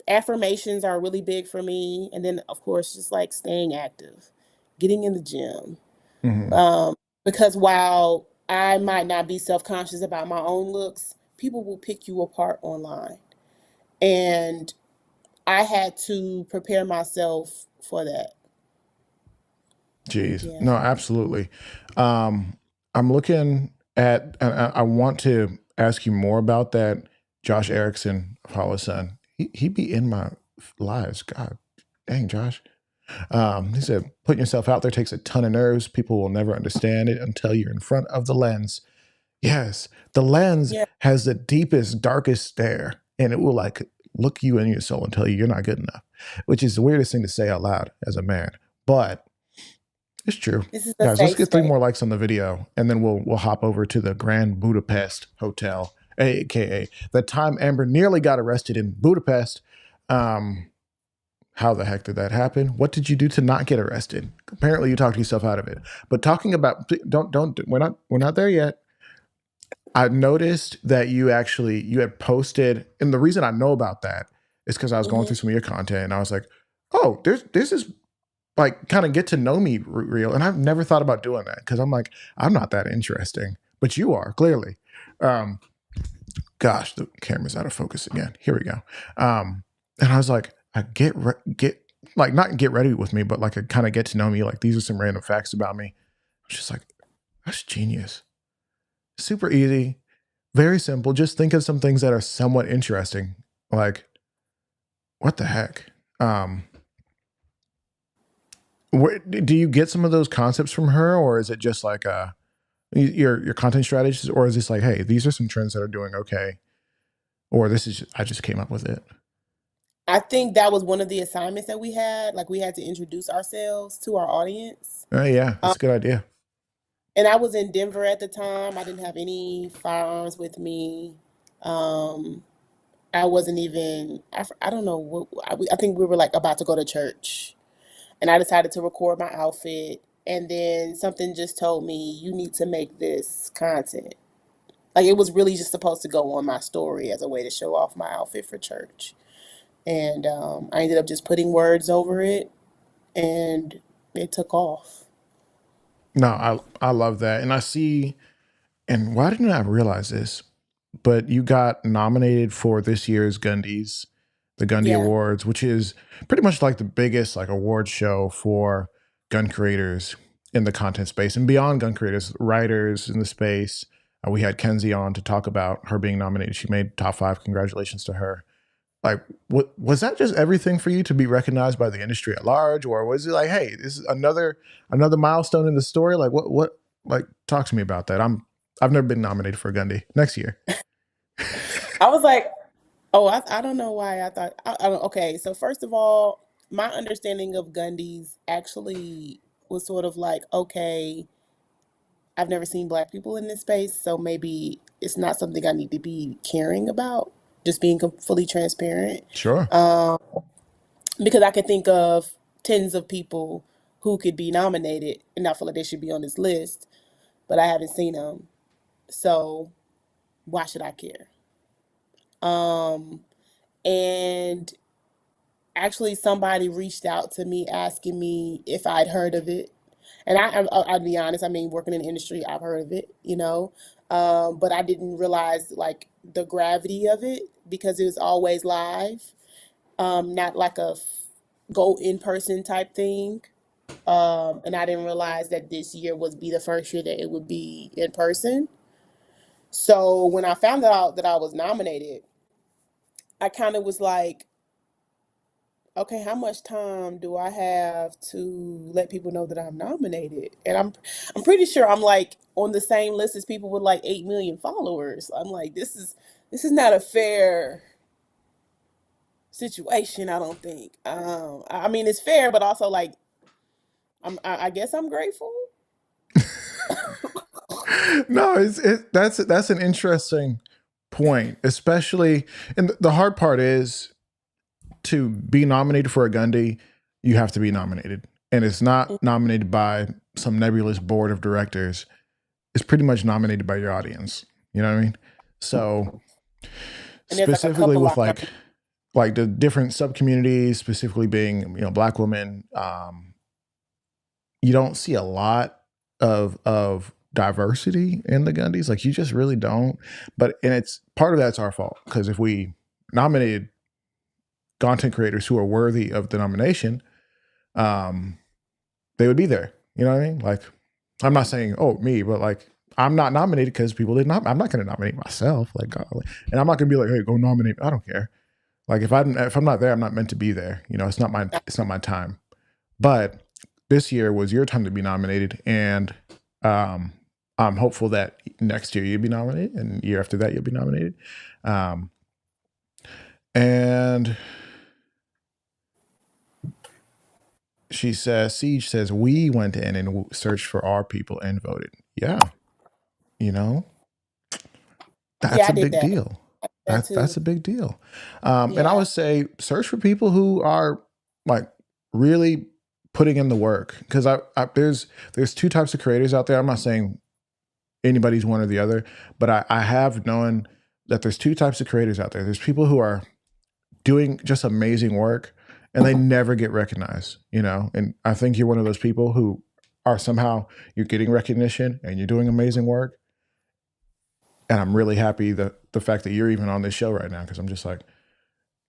affirmations are really big for me, and then of course just like staying active, getting in the gym. Hmm. Um, because while I might not be self conscious about my own looks, people will pick you apart online, and I had to prepare myself for that. Jeez. Yeah. No, absolutely. Um, I'm looking at, I want to ask you more about that Josh Erickson, Paula's son. he be in my lives. God dang, Josh. He said, putting yourself out there takes a ton of nerves. People will never understand it until you're in front of the lens. Yes, the lens Yeah. has the deepest, darkest stare, and it will like look you in your soul and tell you you're not good enough, which is the weirdest thing to say out loud as a man. But it's true. This is a Guys, let's safe get 3 space. more likes on the video, and then we'll hop over to the Grand Budapest Hotel, aka the time Amber nearly got arrested in Budapest. How the heck did that happen? What did you do to not get arrested? Apparently, you talked yourself out of it. But talking about don't we're not there yet. I noticed that you had posted, and the reason I know about that is because I was going Hmm. through some of your content, and I was like, oh, this is like kind of get to know me real, and I've never thought about doing that because I'm like, I'm not that interesting, but you are clearly. Um, Gosh, the camera's out of focus again. Here we go. And I was like, I get like not get ready with me, but like I kind of get to know me. Like these are some random facts about me. I was just like, that's genius. Super easy, very simple. Just think of some things that are somewhat interesting. Like, what the heck? Where, do you get some of those concepts from her, or is it just like your content strategies, or is this like, hey, these are some trends that are doing okay, or this is I just came up with it? I think that was one of the assignments that we had. Like we had to introduce ourselves to our audience. Yeah, Um, that's a good idea. and I was in Denver at the time. I didn't have any firearms with me. Um, I wasn't even. I don't know. I think we were like about to go to church, and I decided to record my outfit. And then something just told me you need to make this content. Like it was really just supposed to go on my story as a way to show off my outfit for church. And I ended up just putting words over it, and it took off. No, I love that, and I see. And why didn't I realize this? But you got nominated for this year's Gundy's, the Gundy Yeah. Awards, which is pretty much like the biggest like award show for gun creators in the content space and beyond gun creators, writers in the space. We had Kenzie on to talk about her being nominated. She made top 5. Congratulations to her. Like, what was that? Just everything for you to be recognized by the industry at large, or was it like, hey, this is another milestone in the story? Like, what? Like, talk to me about that. I've never been nominated for a Gundy. Next year. I was like, oh, I don't know why I thought. Okay, so first of all, my understanding of Gundy's actually was sort of like, okay, I've never seen black people in this space, so maybe it's not something I need to be caring about. Just being fully transparent. Sure. Um, because I can think of tens of people who could be nominated, and I feel like they should be on this list, but I haven't seen them. So why should I care? Um, and actually, somebody reached out to me asking me if I'd heard of it. And I'll be honest, I mean, working in the industry, I've heard of it, but I didn't realize like the gravity of it because it was always live, not like a go in person type thing. And I didn't realize that this year would be the first year that it would be in person. So when I found out that I was nominated, I kind of was like, okay, how much time do I have to let people know that I'm nominated? And I'm pretty sure I'm like on the same list as people with like 8 million followers. I'm like, this is not a fair situation, I don't think. I mean it's fair, but also like I guess I'm grateful. No, that's an interesting point, especially. And the hard part is to be nominated for a Gundy, you have to be nominated, and it's not nominated by some nebulous board of directors. It's pretty much nominated by your audience. You know what I mean? So And there's like a specifically couple with I like the different sub communities, specifically being black women, you don't see a lot of diversity in the Gundys. Like you just really don't. And it's part of that's our fault because if we nominated content creators who are worthy of the nomination, they would be there. You know what I mean? Like I'm not saying me, but like I'm not nominated because people did not. I'm not going to nominate myself. Like, and I'm not going to be like, hey, go nominate. I don't care. Like if I'm not there, I'm not meant to be there. You know, it's not my time. But this year was your time to be nominated, and um, I'm hopeful that next year you'll be nominated, and year after that you'll be nominated. Um, and she says, Siege says, we went in and searched for our people and voted. Yeah, you know, that's Yeah, a I did big that. deal. That too. That's a big deal. And I Yeah. would say search for people who are like really putting in the work, because there's two types of creators out there. I'm not saying anybody's one or the other, but I have known that there's two types of creators out there. There's people who are doing just amazing work and they never get recognized, you know. And I think you're one of those people who are somehow you're getting recognition and you're doing amazing work. And I'm really happy that the fact that you're even on this show right now, because I'm just like,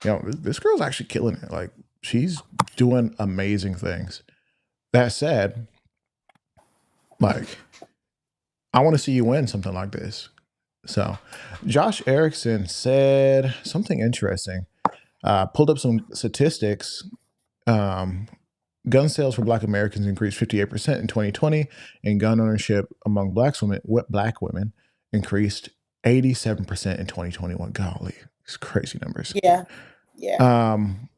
you know, this girl's actually killing it. Like she's doing amazing things. That said, like I want to see you win something like this. So, Josh Erickson said something interesting. Pulled up some statistics. Um, gun sales for Black Americans increased 58% in 2020, and gun ownership among black women increased 87% in 2021. Golly, it's crazy numbers. Yeah. Yeah. Um,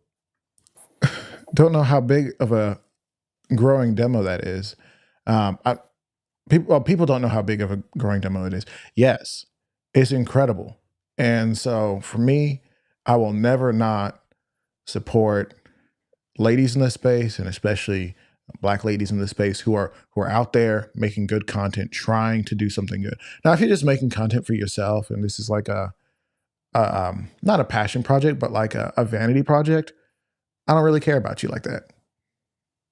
don't know how big of a growing demo that is. People don't know how big of a growing demo it is. Yes, it's incredible. And so for me, I will never not support ladies in this space, and especially black ladies in this space who are out there making good content, trying to do something good. Now, if you're just making content for yourself and this is like a not a passion project, but like a vanity project, I don't really care about you like that.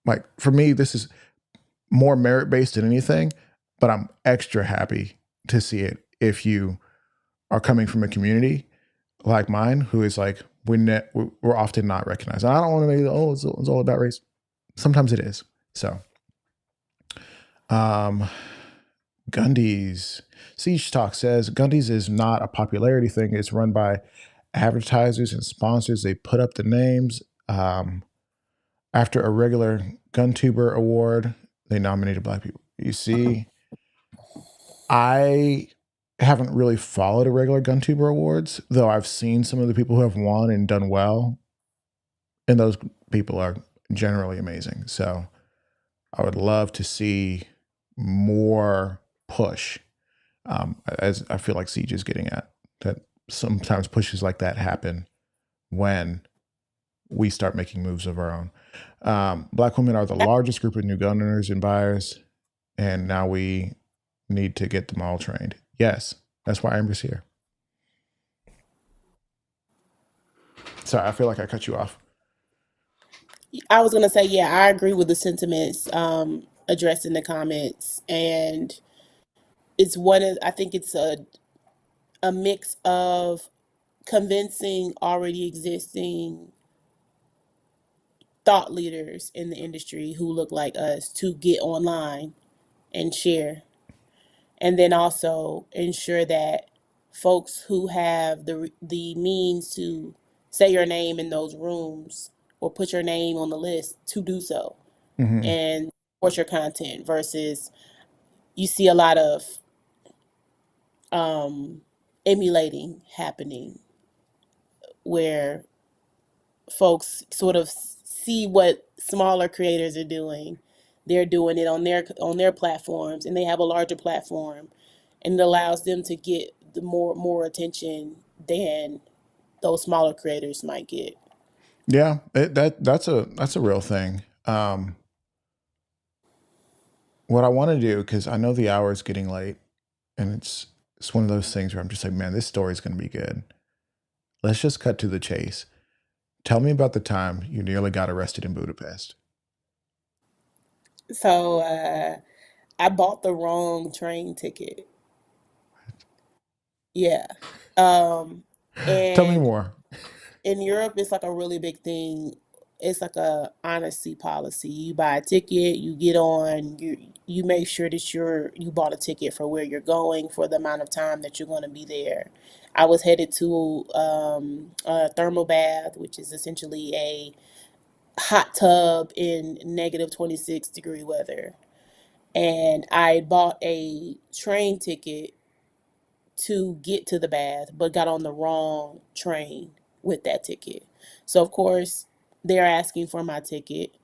Like for me, this is more merit based than anything, but I'm extra happy to see it if you are coming from a community like mine, who is like we're often not recognized. And I don't want to make it's all about race. Sometimes it is. So, Gundy's Siege Talk says Gundy's is not a popularity thing. It's run by advertisers and sponsors. They put up the names. After a regular GunTuber award, they nominated black people. You see, I haven't really followed a regular GunTuber awards, though I've seen some of the people who have won and done well, and those people are generally amazing. So I would love to see more push, as I feel like Siege is getting at, that sometimes pushes like that happen when we start making moves of our own. Black women are the largest group of new gun owners and buyers, and now we need to get them all trained. Yes, that's why Amber's here. Sorry, I feel like I cut you off. I was gonna say, yeah, I agree with the sentiments addressed in the comments, and it's one of I think it's a mix of convincing already existing thought leaders in the industry who look like us to get online and share, and then also ensure that folks who have the means to say your name in those rooms or put your name on the list to do so Hmm. and support your content versus you see a lot of um, emulating happening where folks sort of see what smaller creators are doing. They're doing it on their platforms, and they have a larger platform, and it allows them to get the more attention than those smaller creators might get. Yeah, that's a real thing. What I want to do, because I know the hour is getting late, and it's one of those things where I'm just like, man, this story's going to be good. Let's just cut to the chase. Tell me about the time you nearly got arrested in Budapest. So I bought the wrong train ticket. Yeah. Um, Tell me and more. in Europe, it's like a really big thing. it's like a honesty policy. You buy a ticket, you get on, you make sure that you bought a ticket for where you're going for the amount of time that you're going to be there. I was headed to a thermal bath, which is essentially a hot tub in negative 26-degree weather. And I bought a train ticket to get to the bath, but got on the wrong train with that ticket. So of course they're asking for my ticket,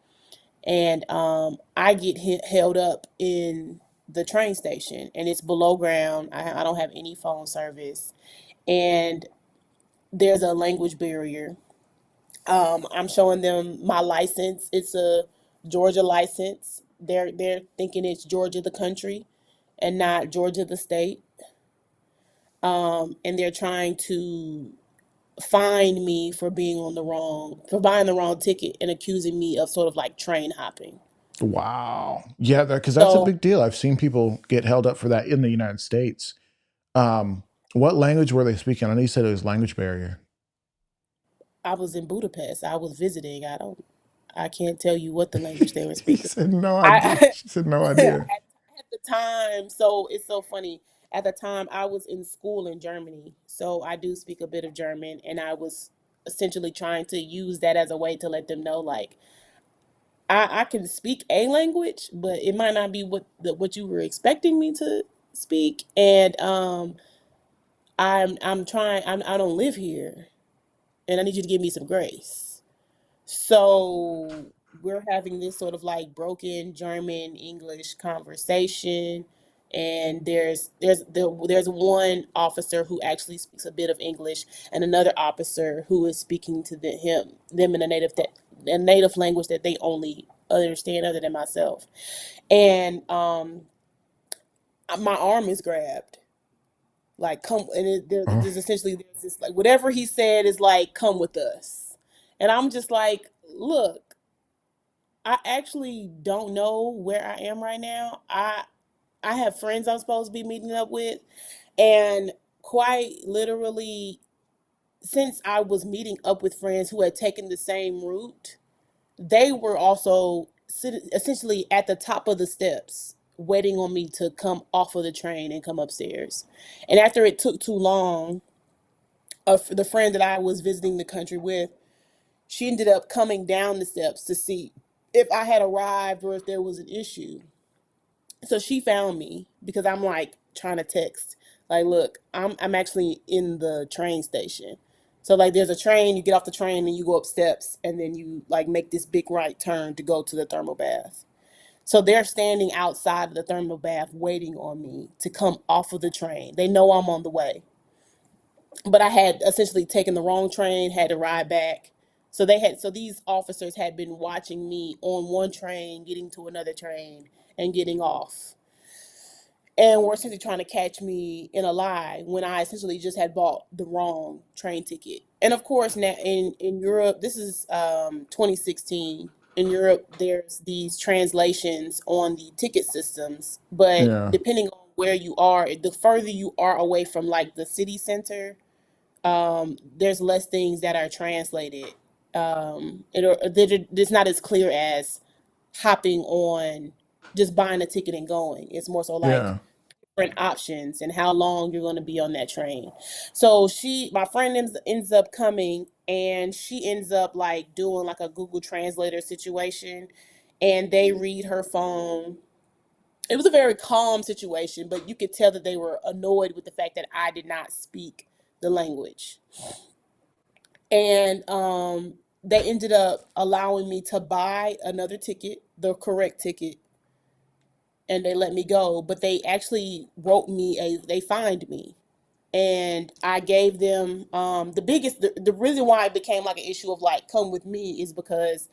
and I get held up in the train station, and it's below ground. I don't have any phone service, and there's a language barrier. I'm showing them my license. It's a Georgia license. They're thinking it's Georgia the country and not Georgia the state. And they're trying to fine me for being for buying the wrong ticket and accusing me of sort of like train hopping. Wow. Yeah, because that's a So big deal. I've seen people get held up for that in the United States. What language were they speaking? I know you said it was language barrier. I was in Budapest. I was visiting. I can't tell you what the language they were She speaking. said no idea. I She said no idea. at the time, so it's so funny. At the time, I was in school in Germany, so I do speak a bit of German, and I was essentially trying to use that as a way to let them know, like, I can speak a language, but it might not be what you were expecting me to speak, and I'm trying. I don't live here, and I need you to give me some grace. So we're having this sort of like broken German English conversation, and there's one officer who actually speaks a bit of English, and another officer who is speaking to them in a native language that they only understand other than myself. And my arm is grabbed, like come, and Oh, there's essentially there's this like whatever he said is like come with us, and I'm just like, look, I actually don't know where I am right now. I have friends I'm supposed to be meeting up with, and quite literally, since I was meeting up with friends who had taken the same route, they were also essentially at the top of the steps waiting on me to come off of the train and come upstairs. And after it took too long, the friend that I was visiting the country with, she ended up coming down the steps to see if I had arrived or if there was an issue. So she found me because I'm like trying to text, like, look, I'm actually in the train station. So like there's a train, you get off the train and you go up steps and then you like make this big right turn to go to the thermal bath. So they're standing outside of the thermal bath waiting on me to come off of the train. They know I'm on the way. But I had essentially taken the wrong train, had to ride back. So these officers had been watching me on one train, getting to another train and getting off, and were essentially trying to catch me in a lie when I essentially just had bought the wrong train ticket. And of course, now in Europe, this is 2016. In Europe, there's these translations on the ticket systems, but yeah. depending on where you are, the further you are away from like the city center, there's less things that are translated. It's not as clear as hopping on, just buying a ticket and going. It's more so like Yeah. different options and how long you're going to be on that train. So my friend ends up coming, and she ends up like doing like a Google Translator situation, and they read her phone. It was a very calm situation, but you could tell that they were annoyed with the fact that I did not speak the language. And they ended up allowing me to buy another ticket, the correct ticket, and they let me go. But they actually they fined me. And I gave them the reason why it became like an issue of like come with me is because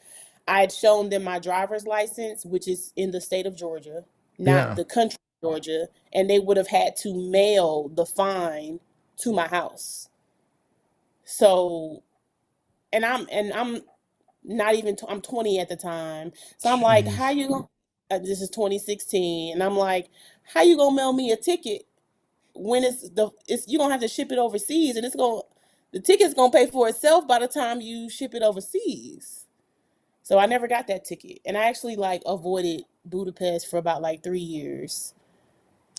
I had shown them my driver's license, which is in the state of Georgia, not Yeah. the country of Georgia, and they would have had to mail the fine to my house. So, and I'm not even I'm 20 at the time. So I'm like, how Jeez. you gonna this is 2016, and I'm like, how you gonna mail me a ticket when it's you don't have to ship it overseas, and the ticket's gonna pay for itself by the time you ship it overseas. So I never got that ticket. And I actually like avoided Budapest for about like 3 years.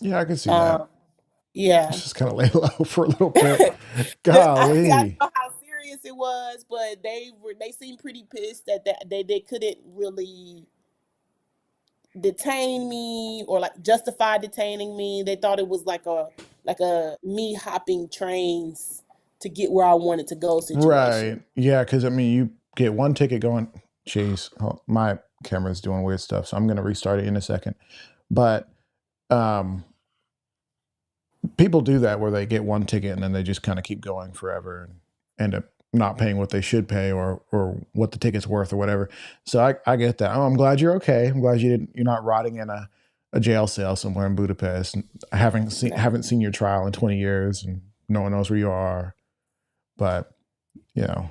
Yeah, I can see that. Um, yeah. Just kind of lay low for a little bit. I didn't Golly. know how serious it was, but they seemed pretty pissed that they couldn't really detain me or like justify detaining me. They thought it was like a me hopping trains to get where I wanted to go Right. situation. Yeah, because I mean, you get one ticket going. Jeez, oh, my camera's doing weird stuff, so I'm going to restart it in a second. But um, people do that where they get one ticket and then they just kind of keep going forever and end up not paying what they should pay or what the ticket's worth or whatever. So I get that. Oh, I'm glad you're okay. I'm glad you're not rotting in a jail cell somewhere in Budapest. And I haven't seen your trial in 20 years and no one knows where you are. But you know,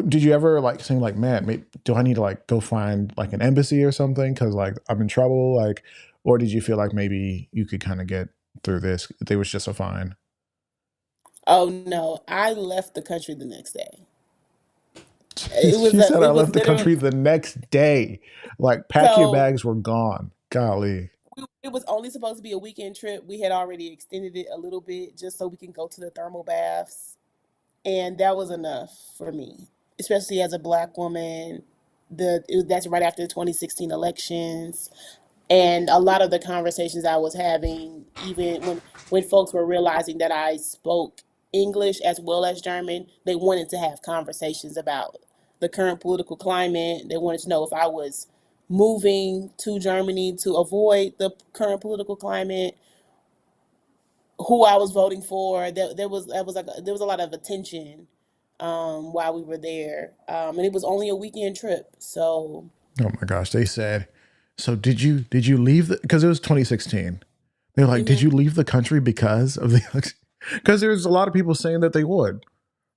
did you ever like think like, man, maybe, do I need to like go find like an embassy or something because like I'm in trouble, like, or did you feel like maybe you could kind of get through this? They was just a fine. Oh no, I left the country the next day. She said I It was left the literally country the next day. Like pack your so bags, we're gone. Golly. it was only supposed to be a weekend trip. We had already extended it a little bit just so we can go to the thermal baths, and that was enough for me, especially as a black woman. That's right after the 2016 elections, and a lot of the conversations I was having, even when folks were realizing that I spoke English as well as German, they wanted to have conversations about the current political climate. They wanted to know if I was moving to Germany to avoid the current political climate, who I was voting for. There was a lot of attention while we were there, and it was only a weekend trip. So Oh my gosh. They said, so did you leave because it was 2016. They're like, did hmm you leave the country because of the because there's a lot of people saying that they would.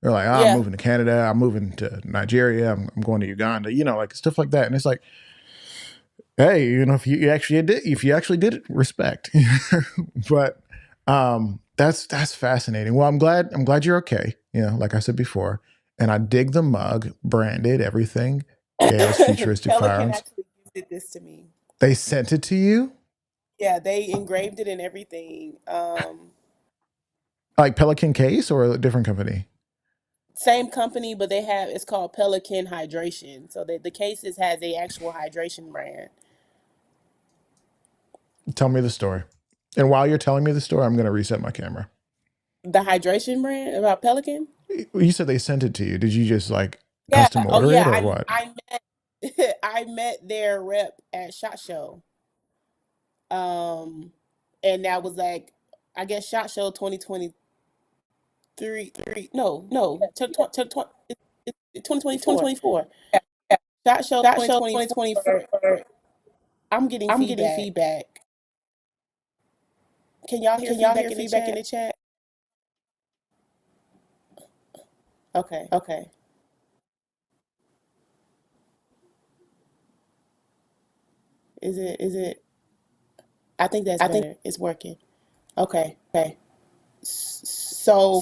They're like, I'm yeah, moving to Canada, I'm moving to Nigeria, I'm going to Uganda, like stuff like that. And it's like, hey, if you actually did it, respect. But that's fascinating. Well, I'm glad you're okay. Like I said before, and I dig the mug, branded everything. Gales Futuristic Pelican Firearms. actually did this to me. They sent it to you, Yeah, they engraved it and everything. like Pelican Case or a different company. Same company, but it's called Pelican Hydration. So the cases has a actual hydration brand. Tell me the story. And while you're telling me the story, I'm going to reset my camera. The hydration brand about Pelican? You said they sent it to you. Did you just like Yeah. custom Oh order it yeah. or what? I I met their rep at SHOT Show. Um, and that was like, I guess SHOT Show 2023. No, 2024. SHOT Show 2024. I'm getting feedback. Can y'all hear feedback in the chat? Okay. Okay. Is it I think that's better. It's working. Okay. Okay. So,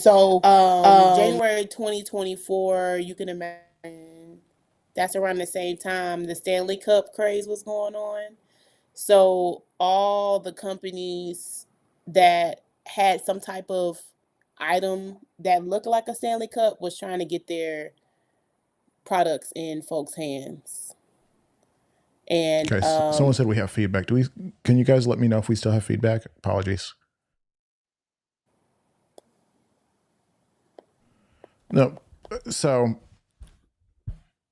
January 2024, you can imagine that's around the same time the Stanley Cup craze was going on. So, all the companies that had some type of item that looked like a Stanley Cup was trying to get their products in folks' hands. And Okay. Someone said we have feedback. Can you guys let me know if we still have feedback? Apologies. No. So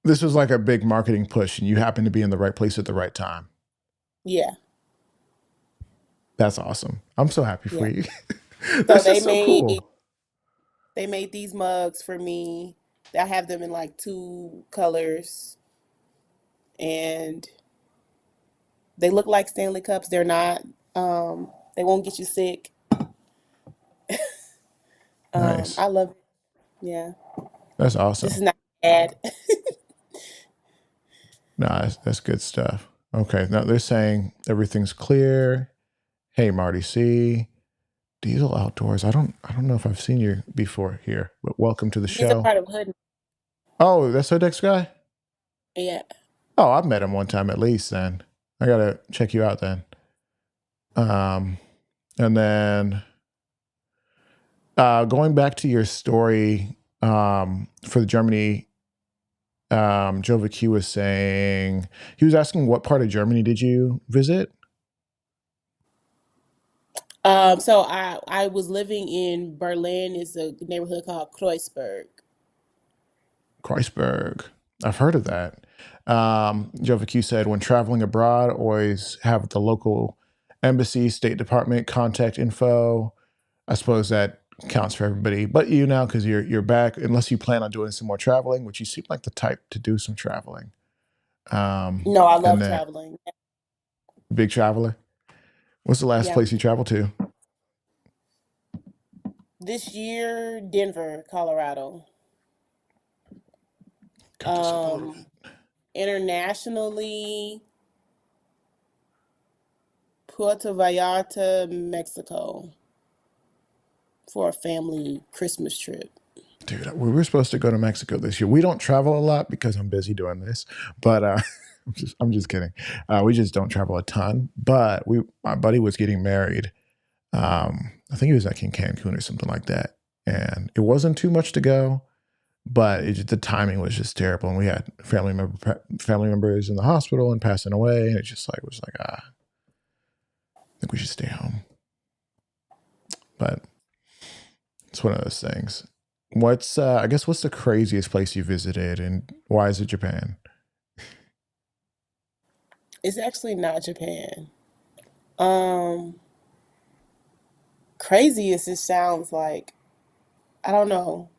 this was like a big marketing push and you happen to be in the right place at the right time. yeah, That's awesome. I'm so happy for yeah. you. So That's just so cool. they made these mugs for me. I have them in like two colors, and they look like Stanley Cups. They're not. They won't get you sick. Nice. I love it. Yeah. That's This awesome. is not bad. No, that's good stuff. Okay. Now they're saying everything's clear. Hey, Marty C. Diesel Outdoors. I don't know if I've seen you before here, but welcome to the He's a show. part of Hood. Oh, that's our next guy? Yeah. Oh, I've met him one time at least. Then I gotta check you out then. Um, and then going back to your story for the Germany, Jova Q was saying he was asking what part of Germany did you visit? So I was living in Berlin. It's a neighborhood called Kreuzberg. Kreuzberg. I've heard of that. Jova Q said when traveling abroad, always have the local embassy, State Department contact info. I suppose that counts for everybody, but you now because you're back. Unless you plan on doing some more traveling, which you seem like the type to do some traveling. No, I And love then traveling. big traveler. What's the last Yeah. place you traveled to? This year, Denver, Colorado. Got to see a photo. Internationally, Puerto Vallarta, Mexico, for a family Christmas trip. Dude, we were supposed to go to Mexico this year. We don't travel a lot because I'm busy doing this, but I'm just kidding. We just don't travel a ton. But my buddy was getting married. I think he was like in Cancun or something like that, and it wasn't too much to go, but the timing was just terrible, and we had family members in the hospital and passing away, and it just like was like I think we should stay home. But it's one of those things. What's what's the craziest place you visited, and why is it Japan? It's actually not Japan. Um, Crazy as it sounds like, I don't know,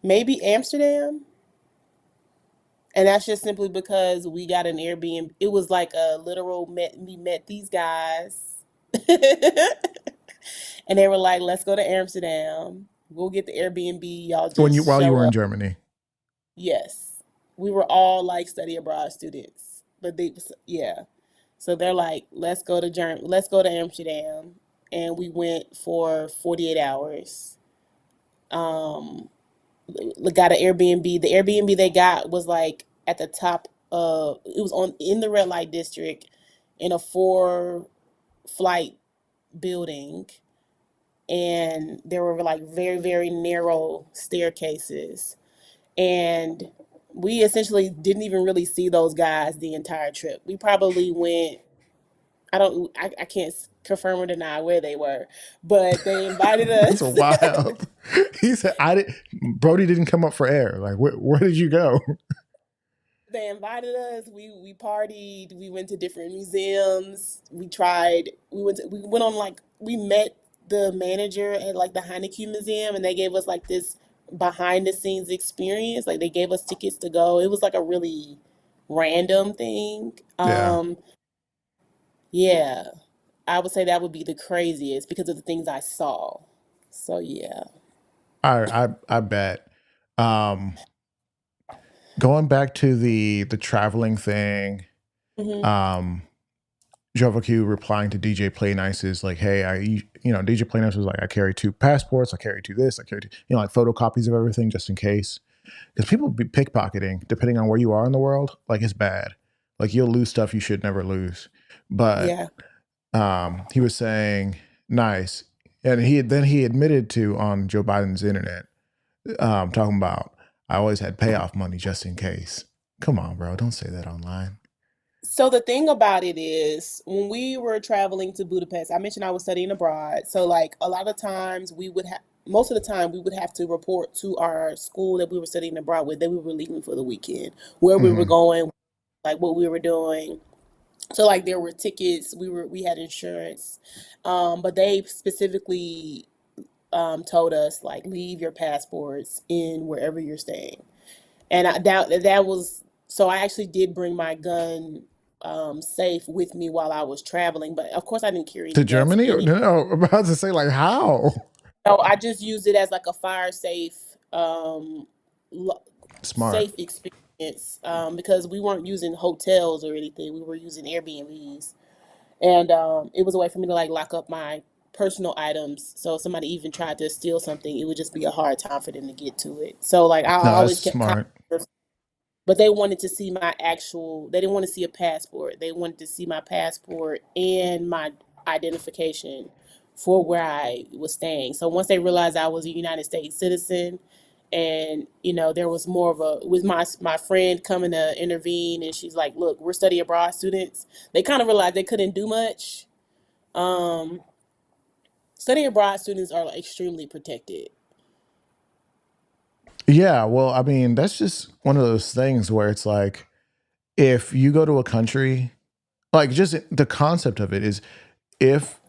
maybe Amsterdam. And that's just simply because we got an Airbnb. It was like a literal we met these guys. And they were like, let's go to Amsterdam. We'll get the Airbnb. Y'all just While you show were in up. Germany? Yes. We were all like study abroad students. But yeah. So they're like, let's go to Amsterdam. And we went for 48 hours. Um, got an Airbnb. The Airbnb they got was like at the top of it was on in the red light district in a 4 flight building, and there were like very very narrow staircases, and we essentially didn't even really see those guys the entire trip. We probably went, I can't confirm or deny where they were, but they invited That's us. wild. He said, "I did." Brody didn't come up for air. Like, where did you go? They invited us. We partied. We went to different museums. We went on like we met the manager at like the Heineken Museum, and they gave us like this behind the scenes experience. Like they gave us tickets to go. It was like a really random thing. Yeah, Yeah, I would say that would be the craziest because of the things I saw. So yeah. I bet. Um, Going back to the traveling thing, Hmm. um, Jova Q replying to DJ Play Nice is like, "Hey, DJ Play Nice was like, I carry 2 passports, I carry 2 this, I carry 2, like photocopies of everything just in case, because people be pickpocketing depending on where you are in the world. Like it's bad. Like you'll lose stuff you should never lose. But Yeah. he was saying nice, and he admitted to on Joe Biden's internet, talking about I always had payoff money just in case. Come on, bro, don't say that online. So the thing about it is, when we were traveling to Budapest, I mentioned I was studying abroad. So like a lot of times most of the time we would have to report to our school that we were studying abroad with, that we were leaving for the weekend, where we were Hmm. going, like what we were doing. So like there were tickets, we had insurance, but they specifically told us like leave your passports in wherever you're staying. And that was so I actually did bring my gun safe with me while I was traveling, but of course I didn't carry To any guns Germany? any. No, I'm about to say like how No, I just used it as like a fire safe lo- smart. safe experience, because we weren't using hotels or anything. We were using Airbnbs, and it was a way for me to like lock up my personal items. So if somebody even tried to steal something, it would just be a hard time for them to get to it. So like I No, that's always kept smart. copies. but they wanted to see my actual. They didn't want to see a passport. They wanted to see my passport and my identification for where I was staying. So once they realized I was a United States citizen, and there was more of a with my friend coming to intervene, and she's like, "Look, we're study abroad students." They kind of realized they couldn't do much. Um, Study abroad students are like, extremely protected. Yeah, well, I mean, that's just one of those things where it's like if you go to a country, like just the concept of it is if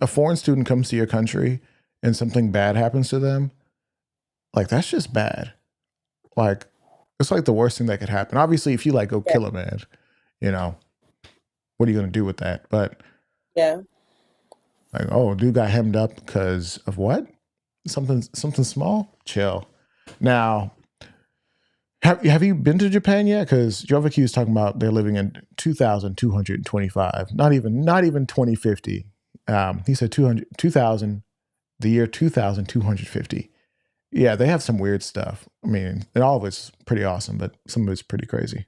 a foreign student comes to your country and something bad happens to them, like that's just bad. Like it's like the worst thing that could happen. Obviously, if you like go Yeah, kill a man, you know, what are you going to do with that? But yeah. like, oh, dude got hemmed up because of what? Something small? Chill. Now, have you been to Japan yet? Because Joviki was talking about they're living in 2,225. Not even 2050. He said 2,000, the year 2,250. Yeah, they have some weird stuff. I mean, and all of it's pretty awesome, but some of it's pretty crazy.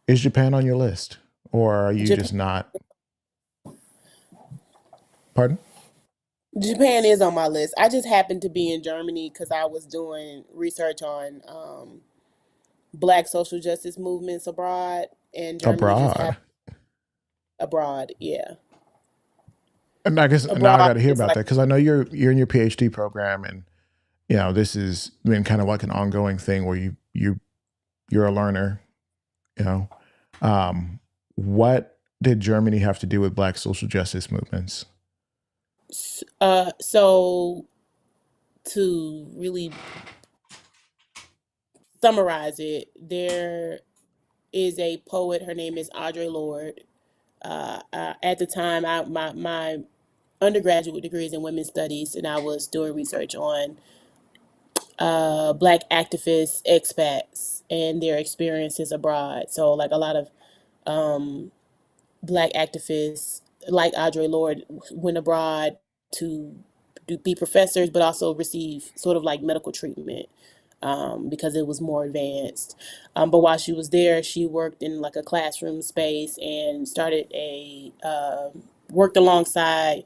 Is Japan on your list, or are you Japan, just not? Pardon? Japan is on my list. I just happened to be in Germany because I was doing research on Black social justice movements abroad, and Germany just Abroad. happened abroad. Yeah, And I guess now I abroad got to hear is about like that because I know you're in your PhD program, and this has been kind of like an ongoing thing where you're a learner. You know, what did Germany have to do with Black social justice movements? so to really summarize it, there is a poet. Her name is Audre Lorde. At the time, my undergraduate degree is in women's studies, and I was doing research on Black activists, expats, and their experiences abroad. So, like a lot of um, Black activists, like Audre Lorde, went abroad to be professors, but also receive sort of like medical treatment because it was more advanced. But while she was there, she worked in like a classroom space and started worked alongside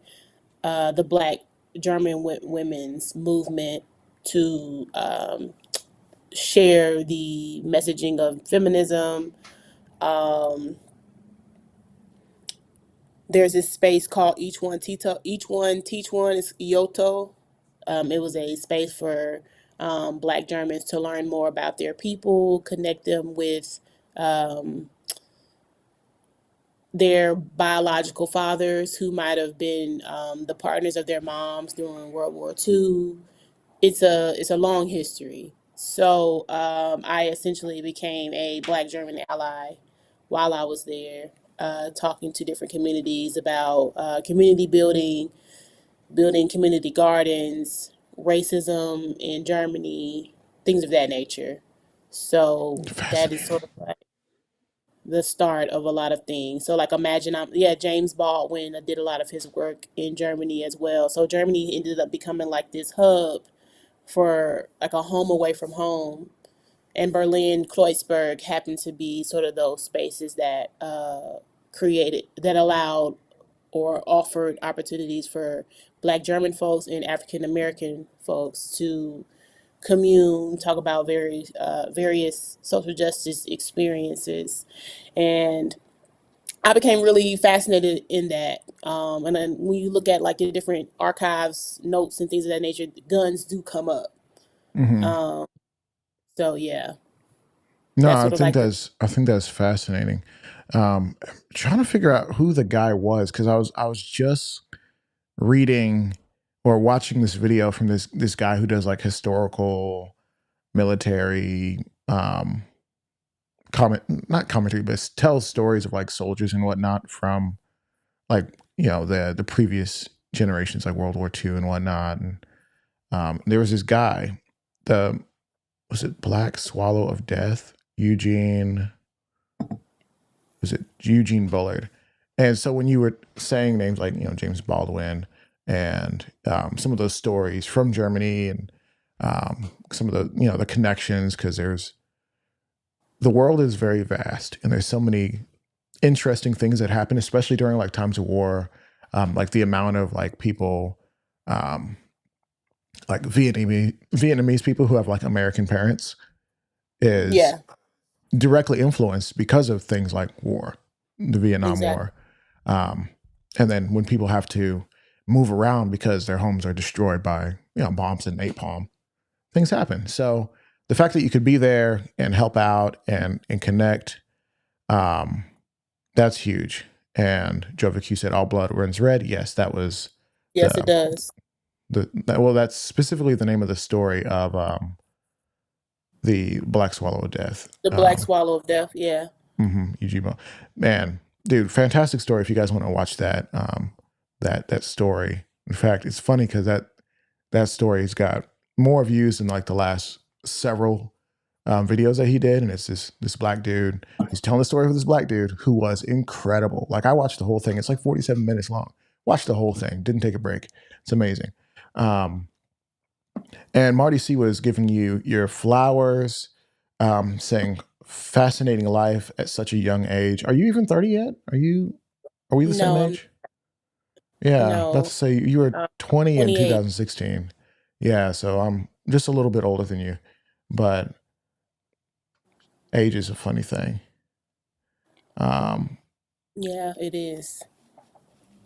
the Black German women's movement to share the messaging of feminism. Um, there's this space called Each One Teach One is Iyoto. It was a space for Black Germans to learn more about their people, connect them with um, their biological fathers who might have been the partners of their moms during World War II. It's a long history. So I essentially became a Black German ally while I was there, talking to different communities about community building, building community gardens, racism in Germany, things of that nature. So that is sort Fascinating. of like the start of a lot of things. So like imagine yeah, James Baldwin did a lot of his work in Germany as well. So Germany ended up becoming like this hub for like a home away from home. And Berlin, Kreuzberg happened to be sort of those spaces that that allowed or offered opportunities for Black German folks and African American folks to commune, talk about various social justice experiences, and I became really fascinated in that. And then when you look at like the different archives, notes, and things of that nature, guns do come up. Hmm. Um, so yeah, No, that's sort of like I think that's fascinating. Trying to figure out who the guy was because I was just reading or watching this video from this guy who does like historical military comment not commentary but tells stories of like soldiers and whatnot from like the previous generations like World War II and whatnot. And there was this guy, the was it Black Swallow of Death, Eugene Bullard. And so when you were saying names like James Baldwin and some of those stories from Germany and some of the the connections, because there's the world is very vast, and there's so many interesting things that happen, especially during like times of war. Like the amount of like people, um, like Vietnamese people who have like American parents is Yeah, directly influenced because of things like war, the Vietnam exactly. War. Um, and then when people have to move around because their homes are destroyed by, bombs and napalm, things happen. So the fact that you could be there and help out and connect, um, that's huge. And Jovic, you said all blood runs red. Yes, that was Yes, it the does. well, that's specifically the name of the story of the Black Swallow of Death. The black swallow of death. Yeah. Ujima. Man, dude, fantastic story. If you guys want to watch that, that story. In fact, it's funny because that story's got more views than like the last several videos that he did, and it's this black dude. He's telling the story of this black dude who was incredible. Like I watched the whole thing. It's like 47 minutes long. Watched the whole thing. Didn't take a break. It's amazing. Um, and Marty C was giving you your flowers, saying fascinating life at such a young age. Are you even 30 yet? Are we the same No, age? Yeah, about no. to say you were 20 in 28. 2016. Yeah, so I'm just a little bit older than you, but age is a funny thing. Um, Yeah, it is.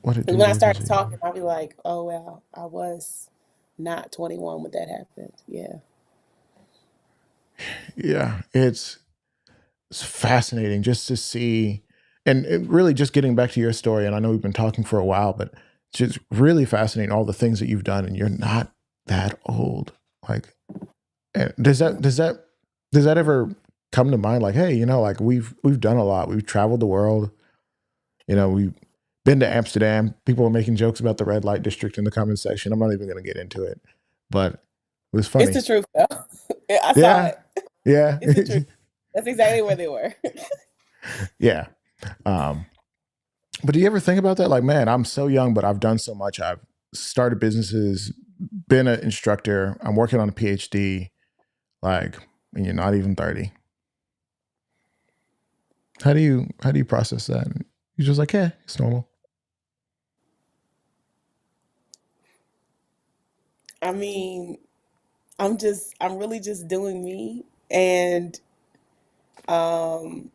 what it And do when I this is started talking, I'll be like, oh, well, I was not 21 when that happened. Yeah. yeah, it's fascinating just to see, and really just getting back to your story. And I know we've been talking for a while, but it's just really fascinating all the things that you've done, and you're not that old. Like, does that ever come to mind? Like, hey, like we've done a lot. We've traveled the world. We've been to Amsterdam. People are making jokes about the red light district in the comment section. I'm not even going to get into it, but it was It's funny. the truth, though. I saw Yeah, it. yeah, It's the truth. That's exactly where they were. yeah. Um, but do you ever think about that? Like, man, I'm so young, but I've done so much. I've started businesses, been an instructor. I'm working on a PhD. Like, and you're not even 30. How do you process that? You're just like, yeah, it's normal. I mean, I'm really just doing me. And um,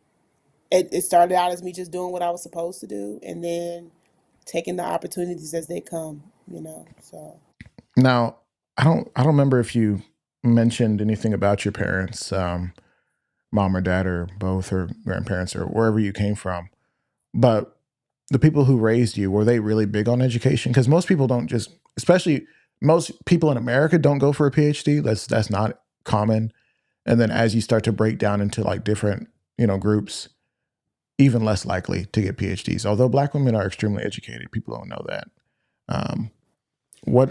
it started out as me just doing what I was supposed to do and then taking the opportunities as they come. So, Now, I don't remember if you mentioned anything about your parents, mom or dad or both or grandparents or wherever you came from. But the people who raised you, were they really big on education? Because most people don't just, especially most people in America don't go for a PhD. That's not common. And then as you start to break down into like different, groups, even less likely to get PhDs. Although Black women are extremely educated, people don't know that. Um,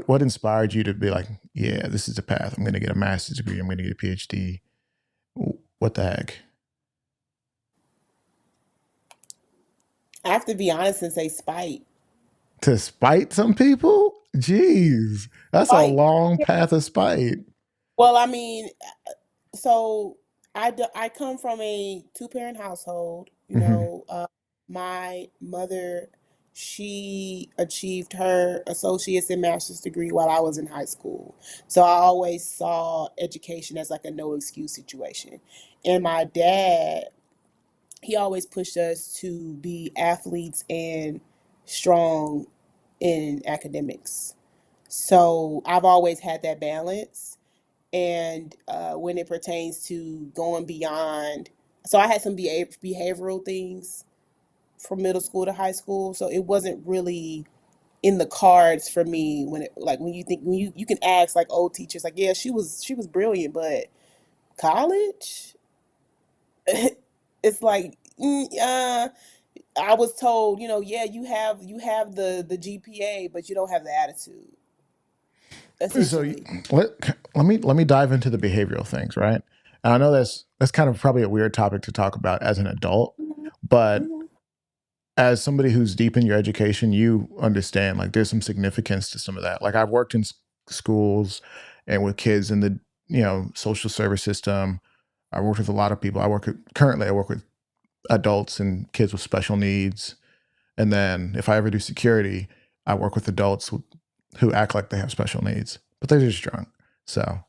what inspired you to be like, yeah, this is the path. I'm going to get a master's degree. I'm going to get a PhD. What the heck? I have to be honest and say spite. To spite some people? Jeez, that's a Spite. long path of spite. Well, I mean, so I come from a two-parent household. Hmm. My mother, she achieved her associate's and master's degree while I was in high school. So I always saw education as like a no excuse situation. And my dad, he always pushed us to be athletes and strong in academics. So I've always had that balance. And when it pertains to going beyond, so I had some behavioral things from middle school to high school. So it wasn't really in the cards for me when it, like when you think when you can ask like old teachers like, yeah, she was brilliant, but college, it's like I was told, yeah, you have the GPA, but you don't have the attitude, So essentially. let me dive into the behavioral things, right? And I know that's kind of probably a weird topic to talk about as an adult, Mhm, but mhm. as somebody who's deep in your education, you understand like there's some significance to some of that. Like I've worked in schools and with kids in the social service system. I worked with a lot of people. Currently I work with adults and kids with special needs. And then if I ever do security, I work with adults who act like they have special needs, but they're just drunk. So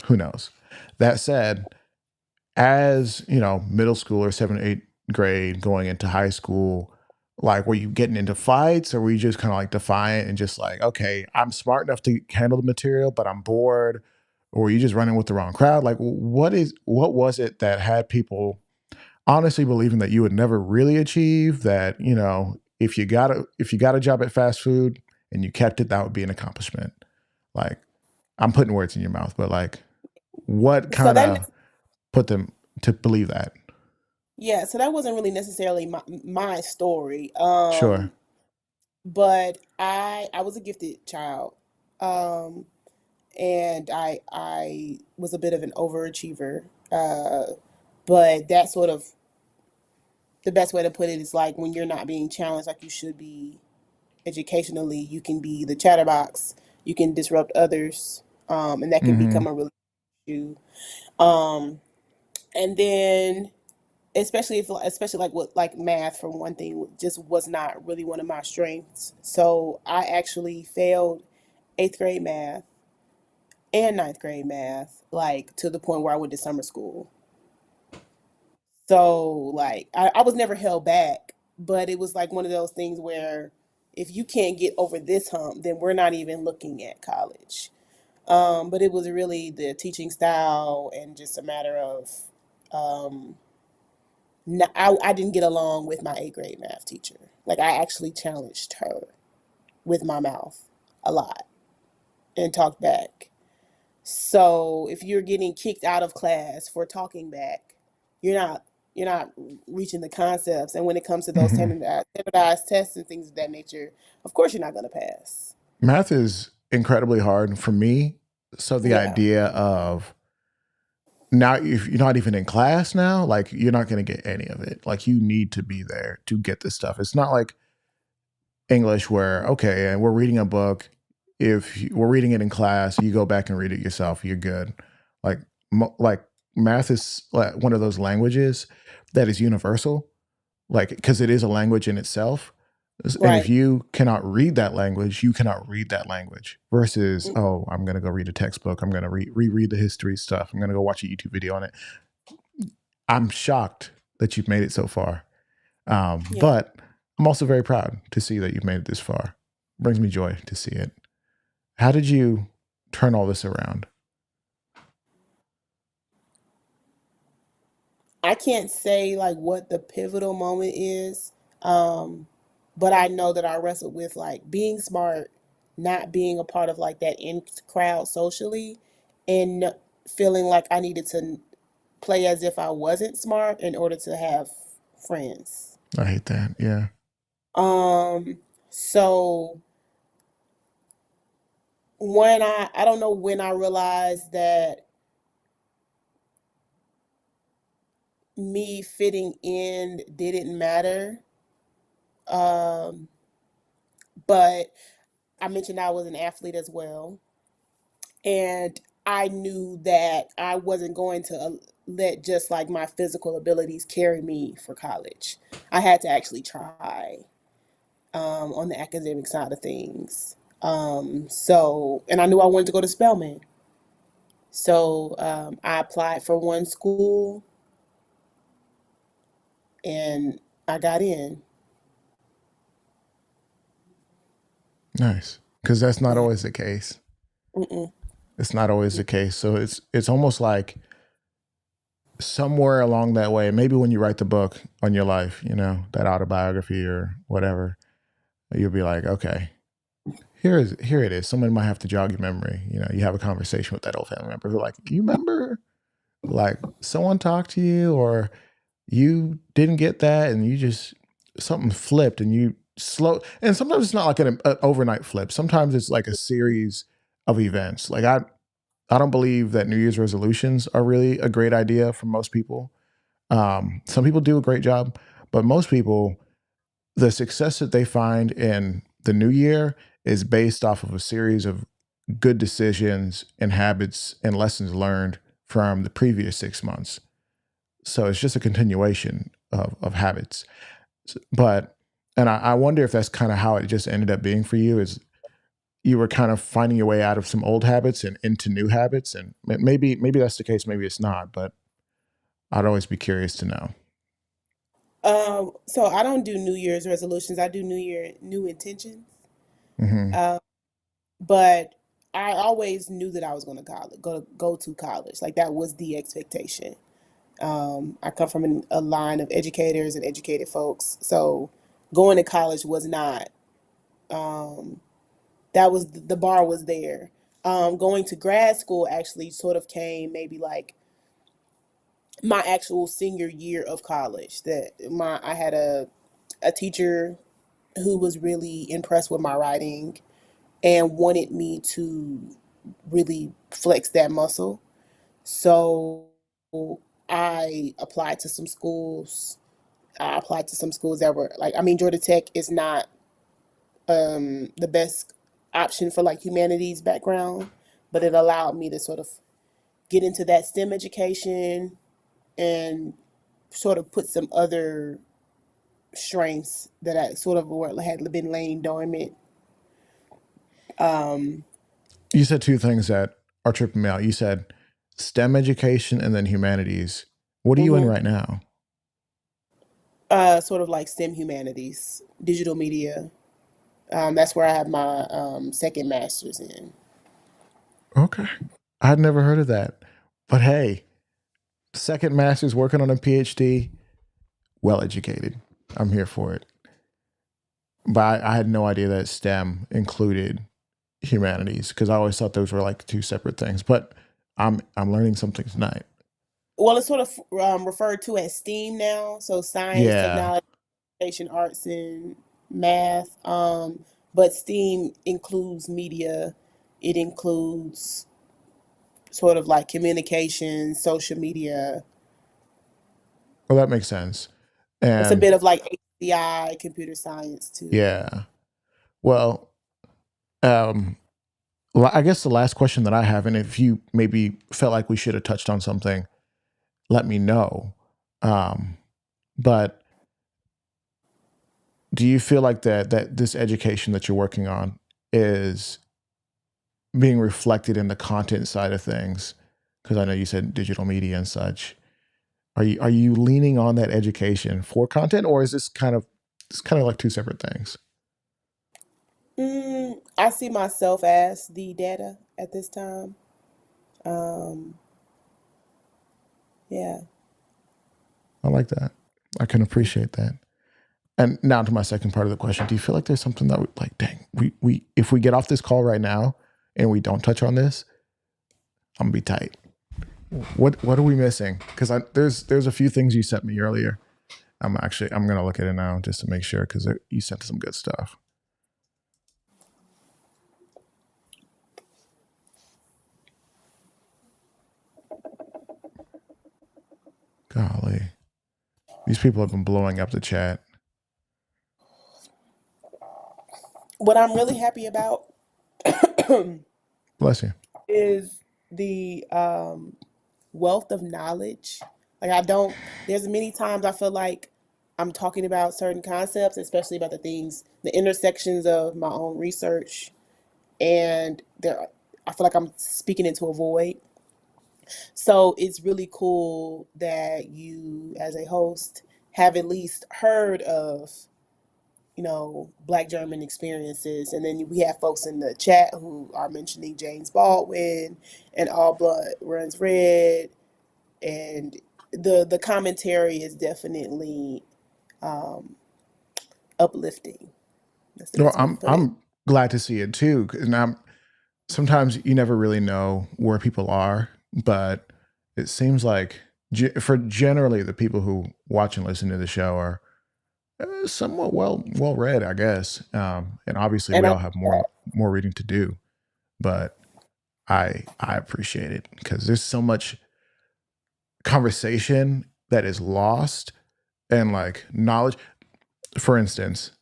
who knows? That said, as you know, middle school or 7th, 8th grade going into high school, like were you getting into fights or were you just kind of like defiant and just like, okay, I'm smart enough to handle the material, but I'm bored? Or were you just running with the wrong crowd? Like what was it that had people honestly believing that you would never really achieve that, you know, if you got a job at fast food and you kept it, that would be an accomplishment. Like I'm putting words in your mouth, but like what So kind that of put them to believe that? yeah, so that wasn't really necessarily my story. Sure. But I was a gifted child. Um, and I was a bit of an overachiever. But that sort of the best way to put it is like when you're not being challenged like you should be educationally, you can be the chatterbox, you can disrupt others, and that can Mm-hmm. become a real issue. Um, and then especially like with like math for one thing just was not really one of my strengths. So I actually failed eighth grade math and ninth grade math, like to the point where I went to summer school. So like I was never held back, but it was like one of those things where if you can't get over this hump, then we're not even looking at college. But it was really the teaching style and just a matter of um, I didn't get along with my eighth grade math teacher. Like I actually challenged her with my mouth a lot and talked back. So if you're getting kicked out of class for talking back, you're not you're not reaching the concepts. And when it comes to those Mm-hmm. standardized tests and things of that nature, of course you're not going to pass. Math is incredibly hard for me. So the Yeah. idea of now, if you're not even in class now, like you're not going to get any of it. Like you need to be there to get this stuff. It's not like English where, okay, and we're reading a book. We're reading it in class, you go back and read it yourself, you're good. Like, like math is like one of those languages that is universal, like, because it is a language in itself. And if Right. you cannot read that language, you cannot read that language versus, Mm. oh, I'm going to go read a textbook. I'm going to reread the history stuff. I'm going to go watch a YouTube video on it. I'm shocked that you've made it so far. Yeah. But I'm also very proud to see that you've made it this far. Brings me joy to see it. How did you turn all this around? I can't say like what the pivotal moment is, um, but I know that I wrestled with like being smart, not being a part of like that in crowd socially, and feeling like I needed to play as if I wasn't smart in order to have friends. I hate that. Yeah. So when I don't know when I realized that me fitting in didn't matter. Um, but I mentioned I was an athlete as well, and I knew that I wasn't going to let just like my physical abilities carry me for college. I had to actually try on the academic side of things. So, and I knew I wanted to go to Spelman. So I applied for one school and I got in. Nice. Because that's not Yeah. always the case. Mm-mm. It's not always the case. So it's almost like somewhere along that way, maybe when you write the book on your life, you know, that autobiography or whatever, you'll be like, okay, here it is. Someone might have to jog your memory. You know, you have a conversation with that old family member who like, you remember like someone talked to you or you didn't get that and you just something flipped and you slow and sometimes it's not like an overnight flip. Sometimes it's like a series of events. Like I don't believe that New Year's resolutions are really a great idea for most people. Some people do a great job, but most people, the success that they find in the new year is based off of a series of good decisions and habits and lessons learned from the previous 6 months. So it's just a continuation of habits. But, and I wonder if that's kind of how it just ended up being for you, is you were kind of finding your way out of some old habits and into new habits. And maybe that's the case, maybe it's not, but I'd always be curious to know. So I don't do New Year's resolutions. I do new intentions. Hmm. Um, but I always knew that I was going to college, go to college. Like that was the expectation. I come from a line of educators and educated folks, so going to college was not. Um, that was the bar was there. Going to grad school actually sort of came maybe like my actual senior year of college. That my I had a teacher who was really impressed with my writing and wanted me to really flex that muscle. So I applied to some schools. I applied to some schools that were like, I mean, Georgia Tech is not the best option for like humanities background, but it allowed me to sort of get into that STEM education and sort of put some other strengths that I sort of had been laying dormant. Um, You said two things that are tripping me out. You said STEM education and then humanities. What are you in mhm. right now? Sort of like STEM humanities, digital media. That's where I have my second master's in. Okay. I'd never heard of that. But hey, second master's working on a PhD, well educated. I'm here for it. But I had no idea that STEM included humanities, because I always thought those were like two separate things. But I'm learning something tonight. Well, it's sort of referred to as STEAM now, so science, Yeah. technology, education, arts, and math. But STEAM includes media. It includes sort of like communication, social media. Well, that makes sense. It's a And bit of like HCI, computer science too. yeah. Well, um, I guess the last question that I have, and if you maybe felt like we should have touched on something, let me know. Um, but do you feel like that this education that you're working on is being reflected in the content side of things? Because I know you said digital media and such. Are you leaning on that education for content, or is this kind of like two separate things? I see myself as the data at this time. Um, yeah. I like that. I can appreciate that. And now to my second part of the question: do you feel like there's something that like, dang, we if we get off this call right now and we don't touch on this, I'm gonna be tight. What are we missing? Because there's a few things you sent me earlier. I'm gonna look at it now just to make sure, because you sent some good stuff. Golly, these people have been blowing up the chat. What I'm really happy about Bless you. is the wealth of knowledge. Like I don't. There's many times I feel like I'm talking about certain concepts, especially about the things, the intersections of my own research, and there. I feel like I'm speaking into a void. So it's really cool that you, as a host, have at least heard of, Black German experiences. And then we have folks in the chat who are mentioning James Baldwin and All Blood Runs Red. And the commentary is definitely um, uplifting. That's the Well, best way to I'm put it. I'm glad to see it too. And sometimes you never really know where people are, but it seems like for generally the people who watch and listen to the show are somewhat well read, I guess. And obviously, And we I all have more reading to do, but I appreciate it because there's so much conversation that is lost, and like knowledge. For instance,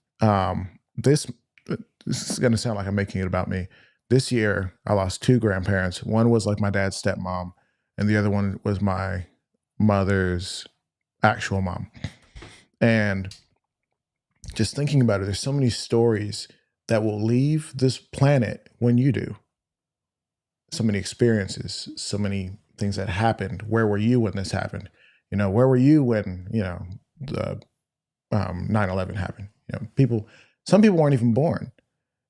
this is gonna sound like I'm making it about me. This year, I lost two grandparents. One was like my dad's stepmom. and the other one was my mother's actual mom. And just thinking about it, there's so many stories that will leave this planet when you do. So many experiences, so many things that happened. Where were you when this happened? Where were you when, the 9/11 happened? Some people weren't even born,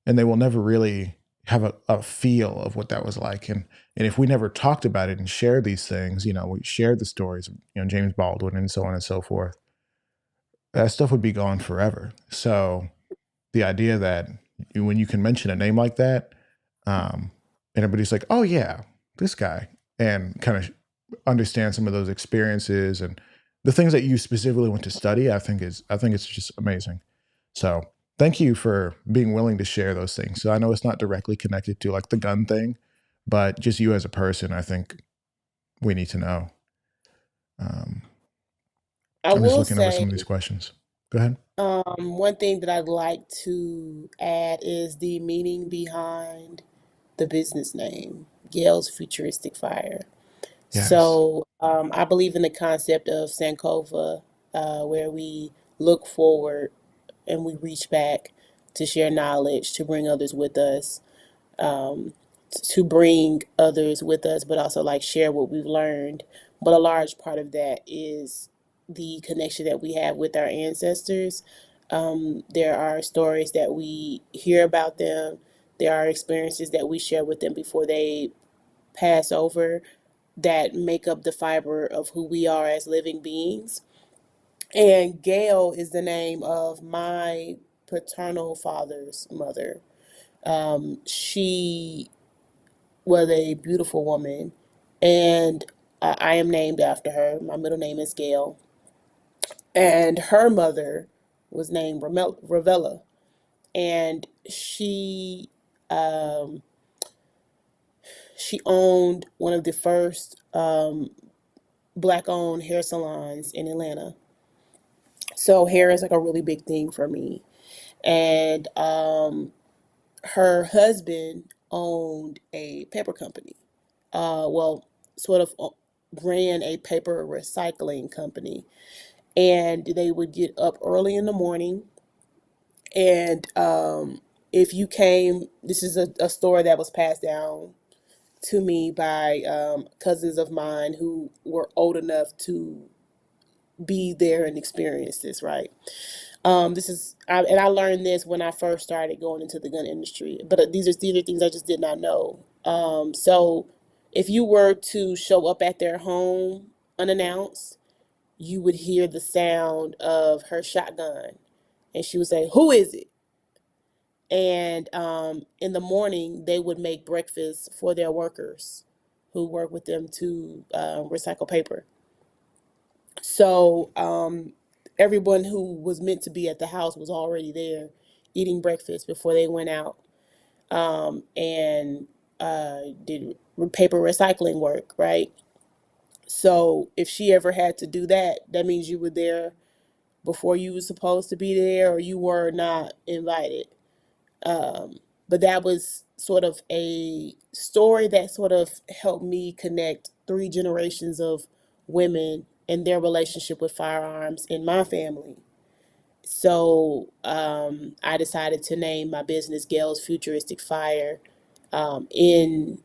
and they will never really have a feel of what that was like. And if we never talked about it and shared these things, we shared the stories of, James Baldwin and so on and so forth, that stuff would be gone forever. So the idea that when you can mention a name like that, and everybody's like, oh yeah, this guy, and kind of understand some of those experiences and the things that you specifically went to study, I think it's just amazing. So thank you for being willing to share those things. So I know it's not directly connected to like the gun thing, but just you as a person, I think we need to know. I I'm just will looking over some say, of these questions. Go ahead. one thing that I'd like to add is the meaning behind the business name, Gale's Futuristic Fire. Yes. So I believe in the concept of Sankova, where we look forward and we reach back to share knowledge, to bring others with us, um, but also like share what we've learned. But a large part of that is the connection that we have with our ancestors. There are stories that we hear about them. There are experiences that we share with them before they pass over that make up the fiber of who we are as living beings. And Gail is the name of my paternal father's mother. She was a beautiful woman, and I am named after her. My middle name is Gail, and her mother was named Ravella, and um, she owned one of the first black-owned hair salons in Atlanta. So hair is like a really big thing for me, and her husband owned a paper company. Well, sort of ran a paper recycling company, and they would get up early in the morning. And if you came, this is a story that was passed down to me by cousins of mine who were old enough to be there and experience this, right? And I learned this when I first started going into the gun industry. But these are things I just did not know. So if you were to show up at their home unannounced, you would hear the sound of her shotgun, and she would say, "Who is it?" And in the morning, they would make breakfast for their workers who work with them to recycle paper. So everyone who was meant to be at the house was already there eating breakfast before they went out and did paper recycling work, right? So if she ever had to do that, that means you were there before you were supposed to be there, or you were not invited. Um, but that was sort of a story that sort of helped me connect three generations of women and their relationship with firearms in my family. So I decided to name my business Gail's Futuristic Fire, in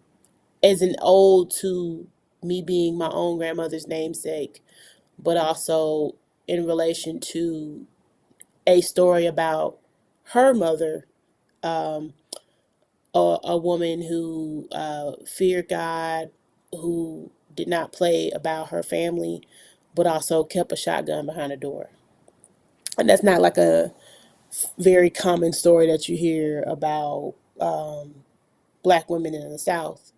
as an ode to me being my own grandmother's namesake, but also in relation to a story about her mother, um, a woman who feared God, who did not play about her family, but also kept a shotgun behind the door. And that's not like a very common story that you hear about black women in the South.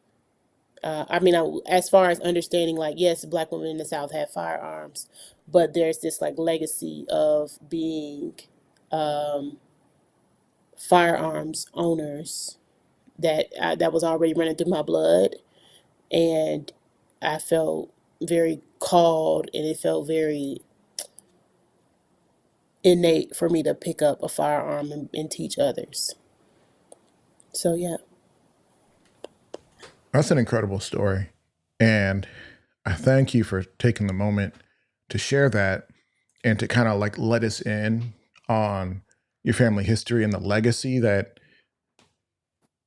As far as understanding, like, yes, black women in the South have firearms, but there's this like legacy of being um, firearms owners that was already running through my blood, and I felt very called, and it felt very innate for me to pick up a firearm and teach others. So yeah. That's an incredible story. And I thank you for taking the moment to share that and to kind of like let us in on your family history and the legacy that,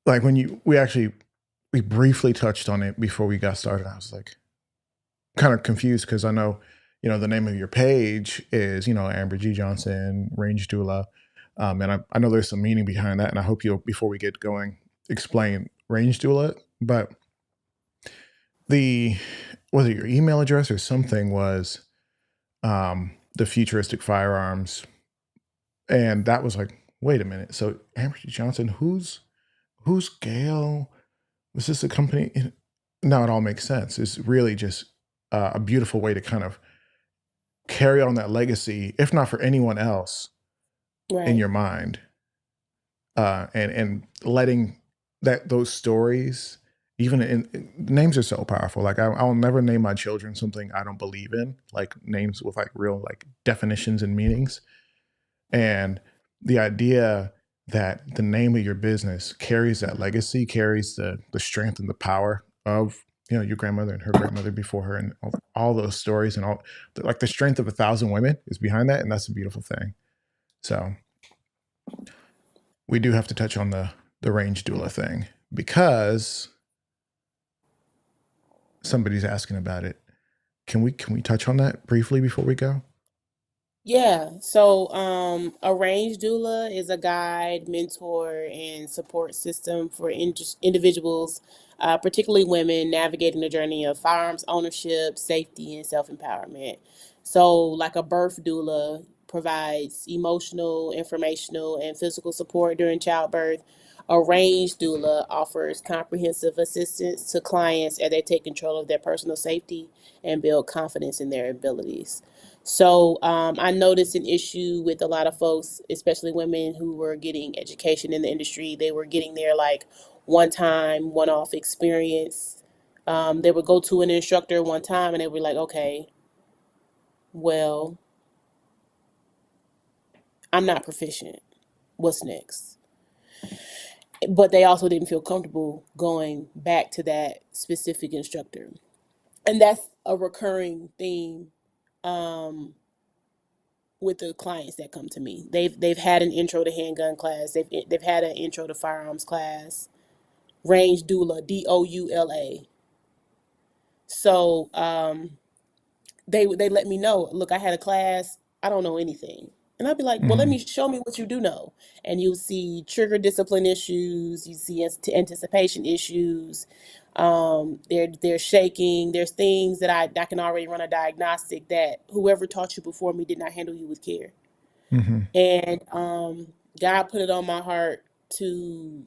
like, when we briefly touched on it before we got started. I was like kind of confused because I know, the name of your page is, Amber G. Johnson, Range Doula. And I know there's some meaning behind that. And I hope you'll, before we get going, explain Range Doula. But was it your email address or something was the futuristic firearms? And that was like, wait a minute. So Amber G. Johnson, who's Gail? Was this a company? Now it all makes sense. It's really just a beautiful way to kind of carry on that legacy, if not for anyone else in Right. your mind, and letting those stories, even names are so powerful. Like I'll never name my children something I don't believe in, like names with like real like definitions and meanings. And the idea that the name of your business carries that legacy, carries the strength and the power of your grandmother and her grandmother before her, and all those stories, and all like the strength of 1,000 women is behind that, and that's a beautiful thing. So we do have to touch on the range doula thing because somebody's asking about it. Can we touch on that briefly before we go? Yeah, so a range doula is a guide, mentor, and support system for individuals, particularly women, navigating the journey of firearms ownership, safety, and self-empowerment. So, like a birth doula provides emotional, informational, and physical support during childbirth. A range doula offers comprehensive assistance to clients as they take control of their personal safety and build confidence in their abilities. So I noticed an issue with a lot of folks, especially women who were getting education in the industry. They were getting their like one time, one off experience. They would go to an instructor one time and they were like, okay, well, I'm not proficient. What's next? But they also didn't feel comfortable going back to that specific instructor. And that's a recurring theme um, with the clients that come to me. They've had an intro to handgun class. They've had an intro to firearms class. Range doula, Doula. So they let me know. Look, I had a class. I don't know anything, and I'd be like, well, let Mm-hmm. me show me what you do know. And you see trigger discipline issues. You see anticipation issues. They're shaking. There's things that I can already run a diagnostic that whoever taught you before me did not handle you with care. Mm-hmm. And God put it on my heart to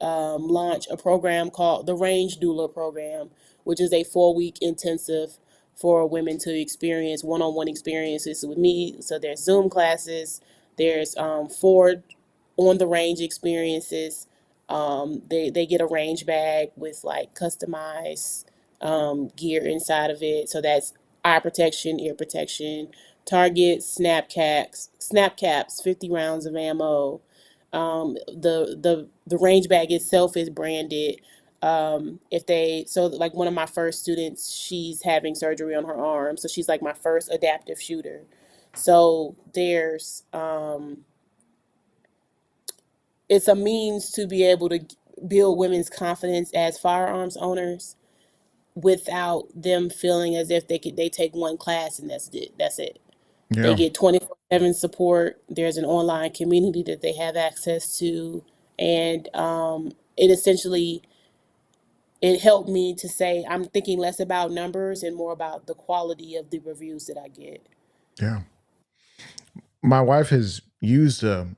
launch a program called the Range Doula Program, which is a 4-week intensive for women to experience one-on-one experiences with me. So there's Zoom classes, there's 4 on the range experiences. They get a range bag with like customized gear inside of it. So that's eye protection, ear protection, targets, snap caps, 50 rounds of ammo. The range bag itself is branded. If they so like one of my first students, she's having surgery on her arm, so she's like my first adaptive shooter. So there's it's a means to be able to build women's confidence as firearms owners without them feeling as if they take one class and that's it. They Yeah. get 24/7 support. There's an online community that they have access to, and it essentially it helped me to say I'm thinking less about numbers and more about the quality of the reviews that I get. Yeah. My wife has used a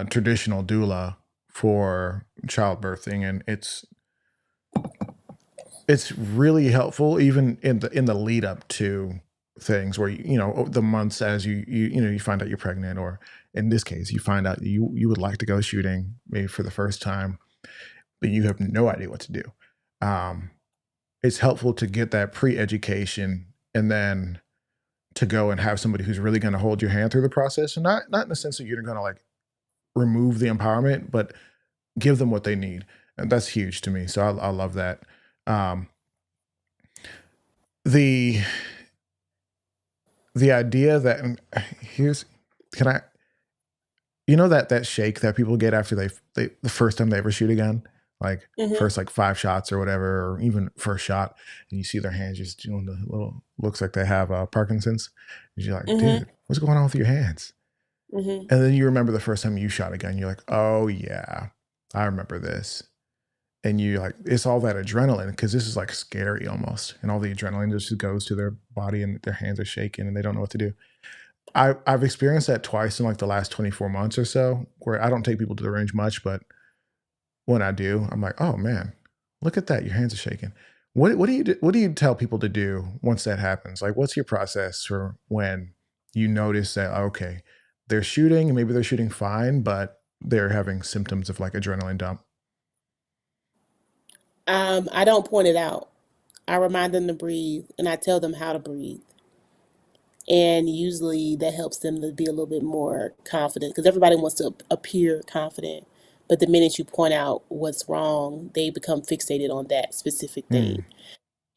traditional doula for childbirthing, and it's really helpful even in the lead up to things where the months as you find out you're pregnant, or in this case you find out you would like to go shooting maybe for the first time, but you have no idea what to do. um it's helpful to get that pre-education, and then to go and have somebody who's really going to hold your hand through the process, and not in the sense that you're going to like remove the empowerment, but give them what they need. And that's huge to me. So I love that. Um, the idea that here's can I that shake that people get after they the first time they ever shoot a gun, like Mm-hmm. first like 5 shots or whatever, or even first shot, and you see their hands just doing the little looks like they have Parkinson's. And you're like, Mm-hmm. dude, what's going on with your hands? Mm-hmm. And then you remember the first time you shot a gun. You're like, oh yeah, I remember this. And you like it's all that adrenaline because this is like scary almost, and all the adrenaline just goes to their body and their hands are shaking and they don't know what to do. I've experienced that twice in like the last 24 months or so, where I don't take people to the range much, but when I do, I'm like, oh man, look at that, your hands are shaking. What do you do, what do you tell people to do once that happens? Like, what's your process for when you notice that okay, they're shooting and maybe they're shooting fine, but they're having symptoms of like adrenaline dump? I don't point it out. I remind them to breathe, and I tell them how to breathe. And usually that helps them to be a little bit more confident because everybody wants to appear confident. But the minute you point out what's wrong, they become fixated on that specific thing. Mm,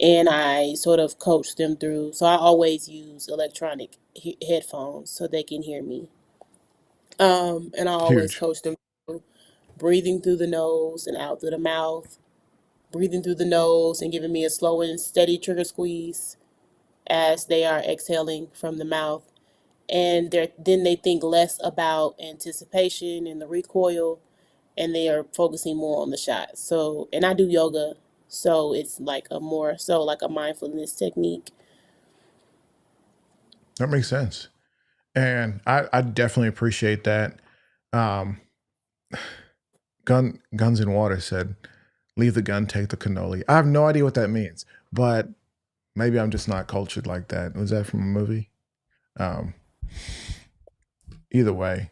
And I sort of coach them through. So I always use electronic headphones so they can hear me. And I always huge. coach them through breathing through the nose and out through the mouth, breathing through the nose and giving me a slow and steady trigger squeeze as they are exhaling from the mouth. And then they think less about anticipation and the recoil, and they are focusing more on the shot. So, and I do yoga, so it's like a more so like a mindfulness technique. That makes sense. And I definitely appreciate that. Um, Guns in Water said, "Leave the gun, take the cannoli." I have no idea what that means, but maybe I'm just not cultured like that. Was that from a movie? Um, Either way,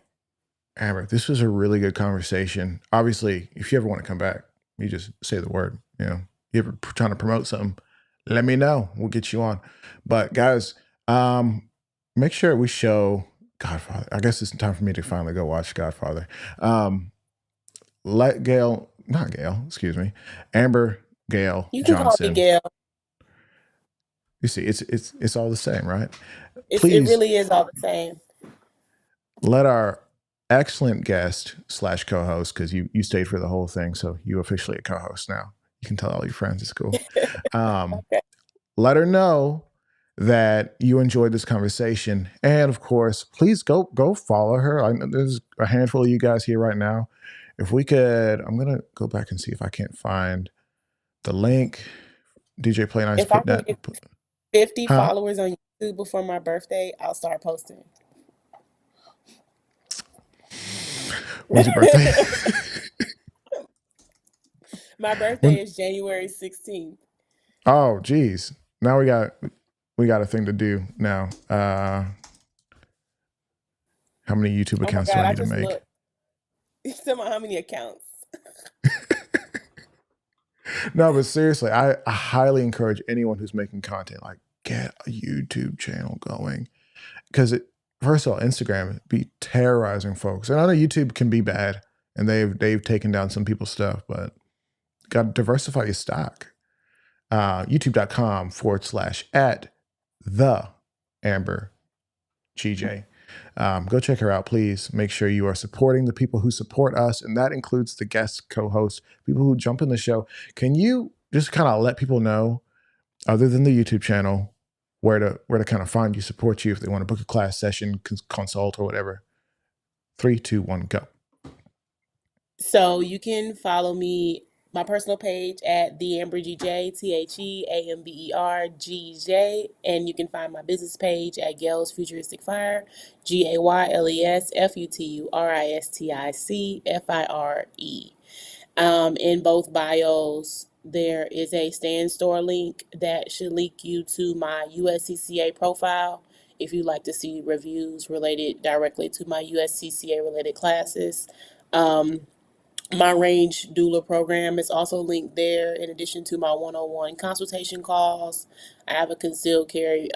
Amber, this was a really good conversation. Obviously, if you ever want to come back, you just say the word. You ever trying to promote something, let me know. We'll get you on. But guys, um, make sure we show Godfather. I guess it's time for me to finally go watch Godfather. Um, let Gail, not Gail, excuse me, Amber Gail You can call me Johnson. Gail. You see, it's all the same, right? It Please really is all the same. let our excellent guest slash co-host, because you stayed for the whole thing, so you officially a co-host now. You can tell all your friends it's cool. Um, Okay. let her know that you enjoyed this conversation, and of course, please go follow her. I know there's a handful of you guys here right now. If we could, I'm gonna go back and see if I can't find the link. DJ Play Nice If I put can that, get 50 huh? followers on YouTube before my birthday, I'll start posting. When's your birthday? My birthday When? is January 16th. Oh, geez. Now we got a thing to do now. How many YouTube Oh my accounts do God, I I need to just make? looked. Tell me how many accounts. No, but seriously, I highly encourage anyone who's making content, like, get a YouTube channel going. Because first of all, Instagram be terrorizing folks. And I know YouTube can be bad and they've taken down some people's stuff, but got to diversify your stock. YouTube.com/@ the Amber GJ. Go check her out, please. Make sure you are supporting the people who support us, and that includes the guest co-hosts, people who jump in the show. Can you just kind of let people know, other than the YouTube channel, where to kind of find you, support you if they want to book a class session, consult, or whatever? 3, 2, 1, go. So you can follow me, my personal page at the Amber GJ, TheAmberGJ, and you can find my business page at Gales Futuristic Fire, GaylesFuturisticFire. In both bios, there is a stand store link that should link you to my USCCA profile if you'd like to see reviews related directly to my USCCA related classes. Um, my range doula program is also linked there in addition to my one-on-one consultation calls. I have a concealed carry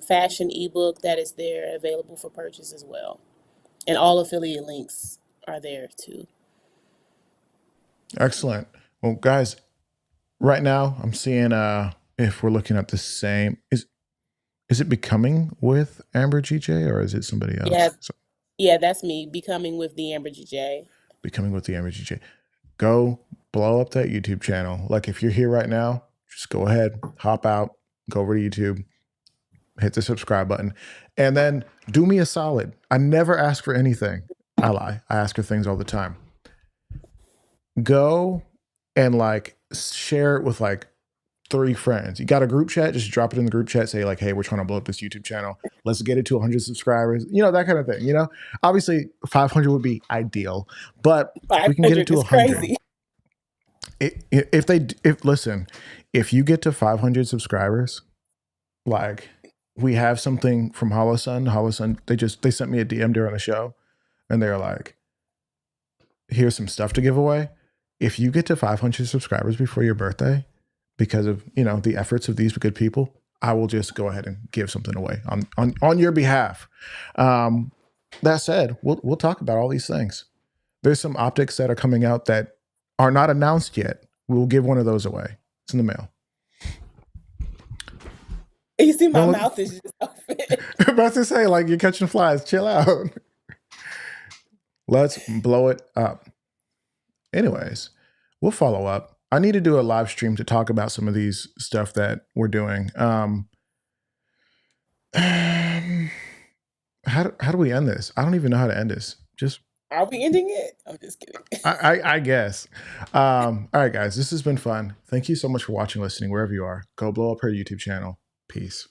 fashion ebook that is there available for purchase as well. And all affiliate links are there too. Excellent. Well, guys, right now I'm seeing if we're looking at the same, is it Becoming with Amber GJ or is it somebody Yeah, else? So, yeah, that's me becoming with the Amber GJ. Becoming with the Amber GJ. Go blow up that YouTube channel. Like if you're here right now, just go ahead, hop out, go over to YouTube, hit the subscribe button, and then do me a solid. I never ask for anything. I lie. I ask for things all the time. Go and like share it with like 3 friends. You got a group chat, just drop it in the group chat, say like, hey, we're trying to blow up this YouTube channel. Let's get it to 100 subscribers. You know, that kind of thing. You know, obviously 500 would be ideal, but if we can get it 500 to is 100, crazy. if you get to 500 subscribers, like we have something from Holosun, they sent me a DM during the show and they're like, here's some stuff to give away. If you get to 500 subscribers before your birthday, because of, you know, the efforts of these good people, I will just go ahead and give something away on your behalf. That said, we'll talk about all these things. There's some optics that are coming out that are not announced yet. We'll give one of those away. It's in the mail. You see, my Don't mouth is just open. I'm about to say, like, you're catching flies. Chill out. Let's blow it up. Anyways, we'll follow up. I need to do a live stream to talk about some of these stuff that we're doing. How do we end this? I don't even know how to end this. Just Are we ending it? I'm just kidding. I guess. All right, guys, this has been fun. Thank you so much for watching, listening, wherever you are. Go blow up her YouTube channel. Peace.